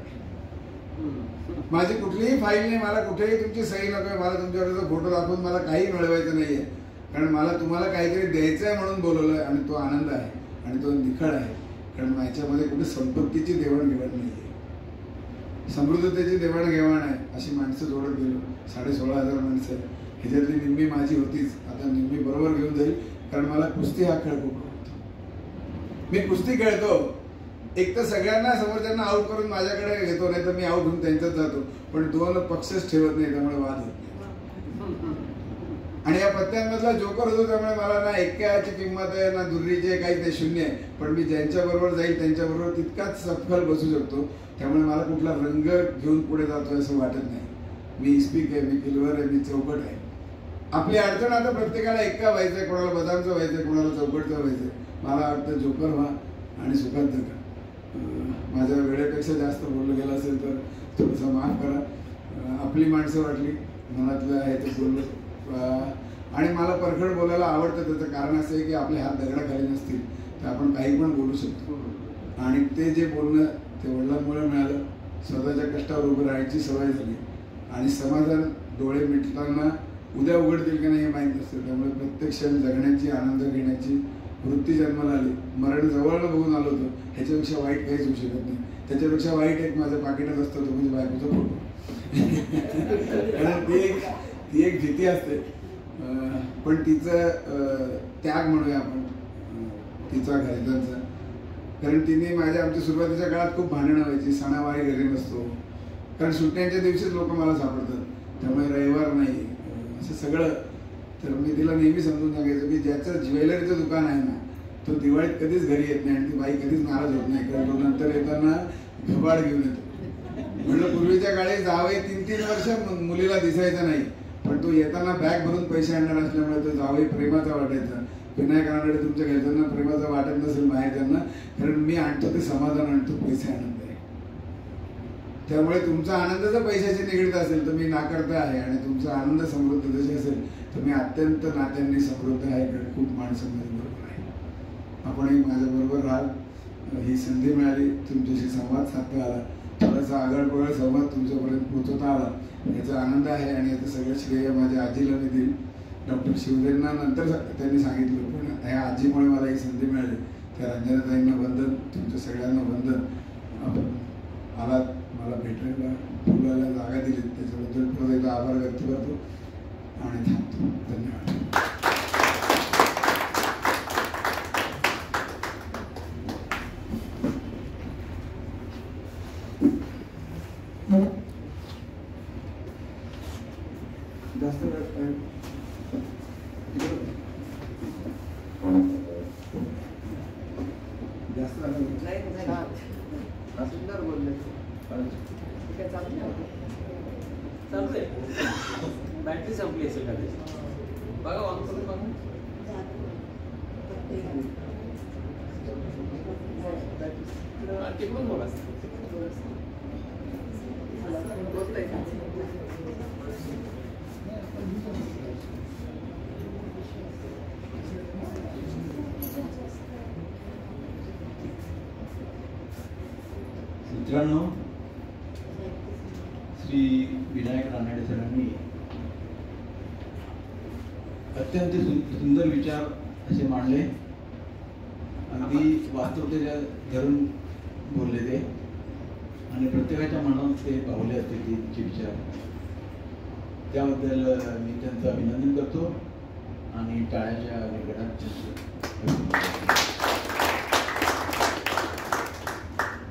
माझी कुठलीही फाईल नाही, मला कुठेही तुमची सही नको. मला तुमच्याकडे फोटो दाखवून मला काही मिळवायचं नाहीये. कारण मला तुम्हाला काहीतरी द्यायचं आहे म्हणून बोलवलंय आणि तो आनंद आहे आणि तो निखळ आहे. कारण माझ्यामध्ये कुठे संपत्तीची देवाणघेवाण नाहीये, समृद्धतेची देवाणघेवाण आहे. अशी माणसं जोडत गेलो. 16,500 माणसं, ह्याच्यातली निम्मी माझी होतीच, आता निम्मी बरोबर घेऊन जाईल. कारण मला कुस्ती हा खेळ खूप आवडतो. मी कुस्ती खेळतो. एक तर सगळ्यांना समोरच्यांना आउट करून माझ्याकडे घेतो, नाही तर मी आउट होऊन त्यांच्यात जातो. पण 2 पक्षच ठेवत नाही, त्यामुळे वाद होत नाही. आणि या पत्त्यांमधला जोकर होतो, त्यामुळे मला ना एक्क्याची किंमत आहे ना दुर्रीची आहे, काही ते शून्य आहे. पण मी ज्यांच्या बरोबर जाईल त्यांच्याबरोबर तितकाच सफल बसू शकतो. त्यामुळे मला कुठला रंग घेऊन पुढे जातोय असं वाटत नाही. मी इस्पिक आहे, मी किलवर आहे, मी चौकट आहे. आपली अडचण आता प्रत्येकाला एक्का व्हायचंय, कोणाला बदामचं व्हायचंय, कोणाला चौकटचं व्हायचंय. मला वाटतं जोकर व्हा आणि सुखात जगा. माझ्या वेळेपेक्षा जास्त बोललं गेलं असेल तर थोडंसं माफ करा. आपली माणसं वाटली, मनातलं आहे ते बोललो. आणि मला परखड बोलायला आवडतं. त्याचं कारण असं आहे की आपले हात दगडाखाली नसतील तर आपण काही पण बोलू शकतो. आणि ते जे बोलणं ते वडिलांमुळे मिळालं. स्वतःच्या कष्टावर उभं राहायची सवय झाली आणि समाधान डोळे मिटताना उद्या उघडतील की नाही हे माहीत नसतं. त्यामुळे प्रत्येक क्षण जगण्याची, आनंद घेण्याची वृत्ती जन्माला आली. मरण जवळनं बघून आलो होतो. ह्याच्यापेक्षा वाईट काहीच होऊ शकत नाही. त्याच्यापेक्षा वाईट एक माझ्या पाकिटात असतो तो म्हणजे बायकोचा फोटो. कारण ती एक भीती असते. पण तिचं त्याग म्हणूया आपण, तिचा घरच्यांचा. कारण तिने आमच्या सुरुवातीच्या काळात खूप भांडणं व्हायची. सणावारी घरी नसतो, कारण सुट्ट्यांच्या दिवशीच लोक मला सापडतात. त्यामुळे रविवार नाही असं सगळं. तर मी तिला नेहमी समजून सांगायचो की ज्याचं ज्वेलरीचं दुकान आहे ना तो दिवाळीत कधीच घरी येत नाही आणि ती बाई कधीच नाराज होत नाही, कारण तो नंतर येताना घबाड घेऊन येतो. म्हटलं पूर्वीच्या काळी जावई 3-3 वर्ष मुलीला दिसायचा नाही, पण तो येताना बॅग भरून पैसे आणणार असल्यामुळे तो जावई प्रेमाचा वाटायचा. विनायकांकडे तुमच्या घरच्यांना प्रेमाचा वाटत नसेल माहेरच्यांना, कारण मी आणतो ते समाधान आणतो, पैसे आणत आहे. त्यामुळे तुमचा आनंद जर पैशाशी निगडीत असेल तर मी नाकारता आहे, आणि तुमचा आनंद समृद्ध जशी असेल तर मी अत्यंत नात्यांनी समृद्ध आहे, कारण खूप माणसं माझ्याबरोबर आहे. आपणही माझ्याबरोबर राहाल, ही संधी मिळाली, तुमच्याशी संवाद साधता आला, थोडासा आगळपगळ संवाद तुमच्यापर्यंत पोहोचवता आला, याचा आनंद आहे. आणि याचं सगळं श्रेय माझ्या आजीला मी देईल. डॉक्टर शिवदेंना नंतर त्यांनी सांगितलं, पण ह्या आजीमुळे मला ही संधी मिळाली. त्या रंजनाताईंना वंदन, तुमच्या सगळ्यांना वंदन. आपण आलात, मला भेटायला बोलायला जागा दिली, त्याच्याबद्दल परत एकदा आभार व्यक्त करतो आणि थांबतो. धन्यवाद. जास्त सुंदर बोलले. चालतंय. बॅटरी संपली असेल कदाचित. बघा ऑन करून बघा. तिकडून बोला. बोलतंय का? मित्रांनो, श्री विनायक रानडे सरांनी अत्यंत सुंदर विचार असे मांडले, अगदी वास्तवतेच्या धरून बोलले ते, आणि प्रत्येकाच्या मनात ते पावले असते ते विचार. त्याबद्दल मी त्यांचं अभिनंदन करतो आणि टाळ्याच्या गडगडात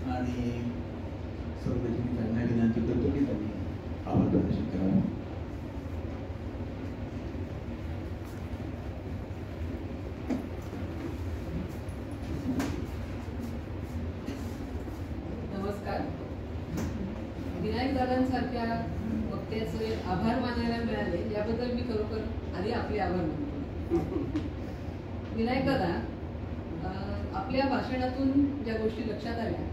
आणि सर्वप्रथम त्यांना विनंती करतो की त्यांनी आभार प्रदर्शन करावं. नमस्कार. विनायक दादांसारख्या वक्त्याचे आभार मानायला मिळाले याबद्दल मी खरोखर आधी आपले आभार मानतो. विनायक दादा, आपल्या भाषणातून ज्या गोष्टी लक्षात आल्या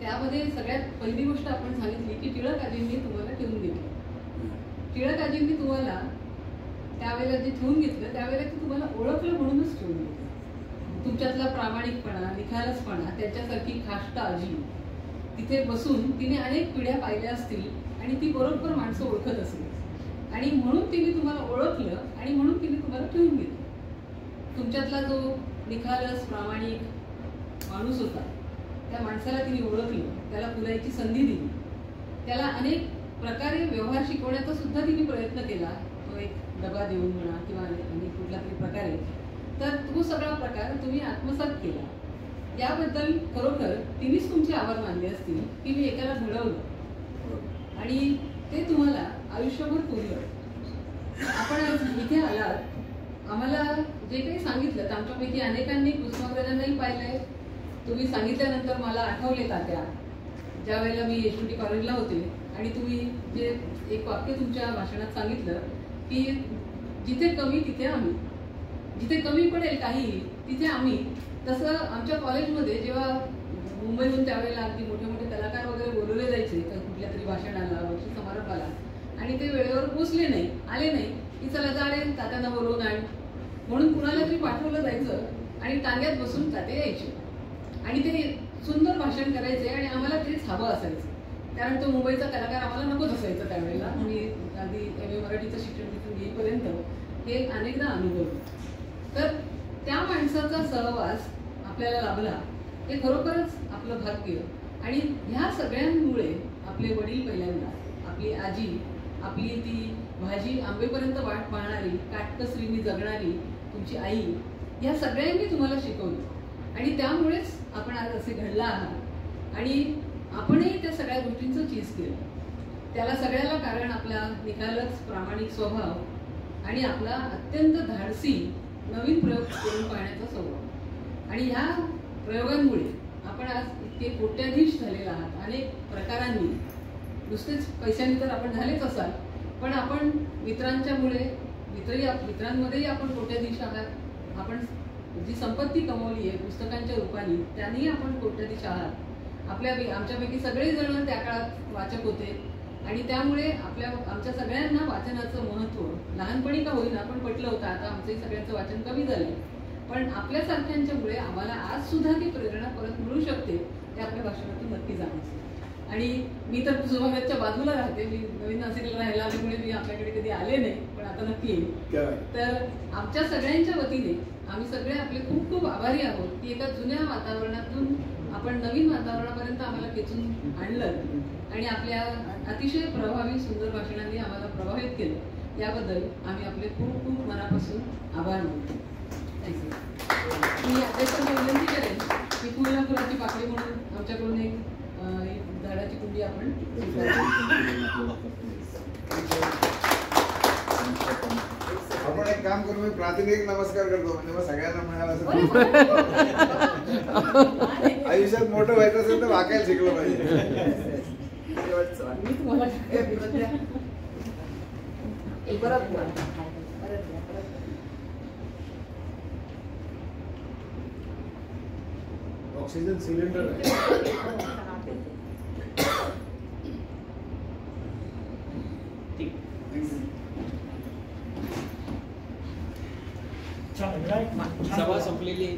त्यामध्ये सगळ्यात पहिली गोष्ट आपण सांगितली की टिळक आजींनी तुम्हाला ठेवून घेतलं. टिळक आजींनी तुम्हाला त्यावेळेला जे ठेवून घेतलं त्यावेळेला ते तुम्हाला ओळखलं म्हणूनच ठेवून घेतलं. तुमच्यातला प्रामाणिकपणा, निखालसपणा, त्याच्यासारखी खाष्ट आजी तिथे बसून तिने अनेक पिढ्या पाहिल्या असतील आणि ती बरोबर माणसं ओळखत असेल आणि म्हणून तिने तुम्हाला ओळखलं आणि म्हणून तिने तुम्हाला ठेवून घेतलं. तुमच्यातला जो निखालस प्रामाणिक माणूस होता त्या माणसाला तिने ओळखलं, त्याला पुरायची संधी दिली, त्याला अनेक प्रकारे व्यवहार शिकवण्याचा सुद्धा तिने प्रयत्न केला, तो एक डबा देऊन म्हणा किंवा अनेक कुठल्या तरी प्रकारे. तर तो सगळा प्रकार तुम्ही आत्मसात केला. याबद्दल खरोखर तिनेच तुमचे आभार मानले असतील की मी एकाला घडवलं आणि ते तुम्हाला आयुष्यभर पुरलं. आपण आज इथे आलात, आम्हाला जे काही सांगितलं आमच्यापैकी अनेकांनी कुसुमाग्रजांनाही पाहिलंय. तुम्ही सांगितल्यानंतर मला आठवले तात्या, ज्या वेळेला मी यशवंती कॉलेजला होते आणि तुम्ही जे एक वाक्य तुमच्या भाषणात सांगितलं की जिथे कमी तिथे आम्ही, जिथे कमी पडेल काही तिथे आम्ही. तसं आमच्या कॉलेजमध्ये जेव्हा मुंबईहून त्यावेळेला अगदी मोठे मोठे कलाकार वगैरे बोलवले जायचे तर कुठल्या तरी भाषणाला, वर्षी समारंभाला, आणि ते वेळेवर पोचले नाही, आले नाही की चला जा रे तात्यांना बोलवून आण म्हणून कुणाला तरी पाठवलं जायचं आणि टांग्यात बसून ताते यायचे आणि ते सुंदर भाषण करायचे आणि आम्हाला तेच हवं असायचं, कारण तो मुंबईचा कलाकार आम्हाला नकोच असायचा त्यावेळेला. मी अगदी MA मराठीचं शिक्षण तिथून येईपर्यंत हे अनेकदा अनुभवलं. तर त्या माणसाचा सहवास आपल्याला लाभला हे खरोखरच आपलं भाग्य. आणि ह्या सगळ्यांमुळे आपले वडील पहिल्यांदा, आपली आजी, आपली ती भाजी आंबेपर्यंत वाट पाहणारी, काटकसरीने जगणारी तुमची आई, या सगळ्यांनी तुम्हाला शिकवलं आणि त्यामुळेच आपण आज असे घडला आहात आणि आपणही त्या सगळ्या गोष्टींचं चीज केलं. त्याला सगळ्याला कारण आपला निखालस प्रामाणिक स्वभाव आणि आपला अत्यंत धाडसी नवीन प्रयोग करून पाहण्याचा स्वभाव. आणि ह्या प्रयोगांमुळे आपण आज इतके कोट्याधीश झालेला आहात. अनेक प्रकारांनी, नुसतेच पैशांनी तर आपण झालेच असाल, पण आपण मित्रांमध्येही आपण कोट्याधीश आहात. आपण जी संपत्ती कमवली आहे पुस्तकांच्या रूपाने, त्यांनी आपण कोट्याधीश आहात. आमच्यापैकी सगळे जण त्या काळात वाचक होते आणि त्यामुळे आमच्या सगळ्यांना वाचनाचं महत्त्व लहानपणी का होईना पण पटलं होतं. आता आमचंही सगळ्यांचं वाचन कमी झालंय, पण आपल्यासारख्यांच्यामुळे आम्हाला आज सुद्धा ती प्रेरणा परत मिळू शकते हे आपल्या भाषणातून नक्की जाणवतं. आणि मी तर कुसुमाग्रजच्या बाजूला राहते. मी नवीन नाशिकला राहायला आल्यामुळे मी आपल्याकडे कधी आले नाही, पण आता नक्की येईल. तर आमच्या सगळ्यांच्या वतीने आम्ही सगळे आपले खूप खूप आभारी आहोत की एका जुन्या वातावरणातून आपण नवीन वातावरणापर्यंत आम्हाला खेचून आणलं आणि आपल्या अतिशय प्रभावी सुंदर भाषणांनी आम्हाला प्रभावित केलं. याबद्दल आम्ही आपले खूप खूप मनापासून आभार मानतो. थँक्यू. मी अध्यक्षांना विनंती करेन की पूर्ण फुलाची पाकळी म्हणून आमच्याकडून एक झाडाची कुंडी आपण आपण एक काम करू, मी प्रातिनिधिक नमस्कार करतो म्हणजे मग सगळ्यांना मिळालं असं. आयुष्यात मोठं व्हायचं असेल तर वाकायला शिकलं पाहिजे. मी तुम्हाला ऑक्सिजन सिलेंडर आहे. सभा संपलेली आहे.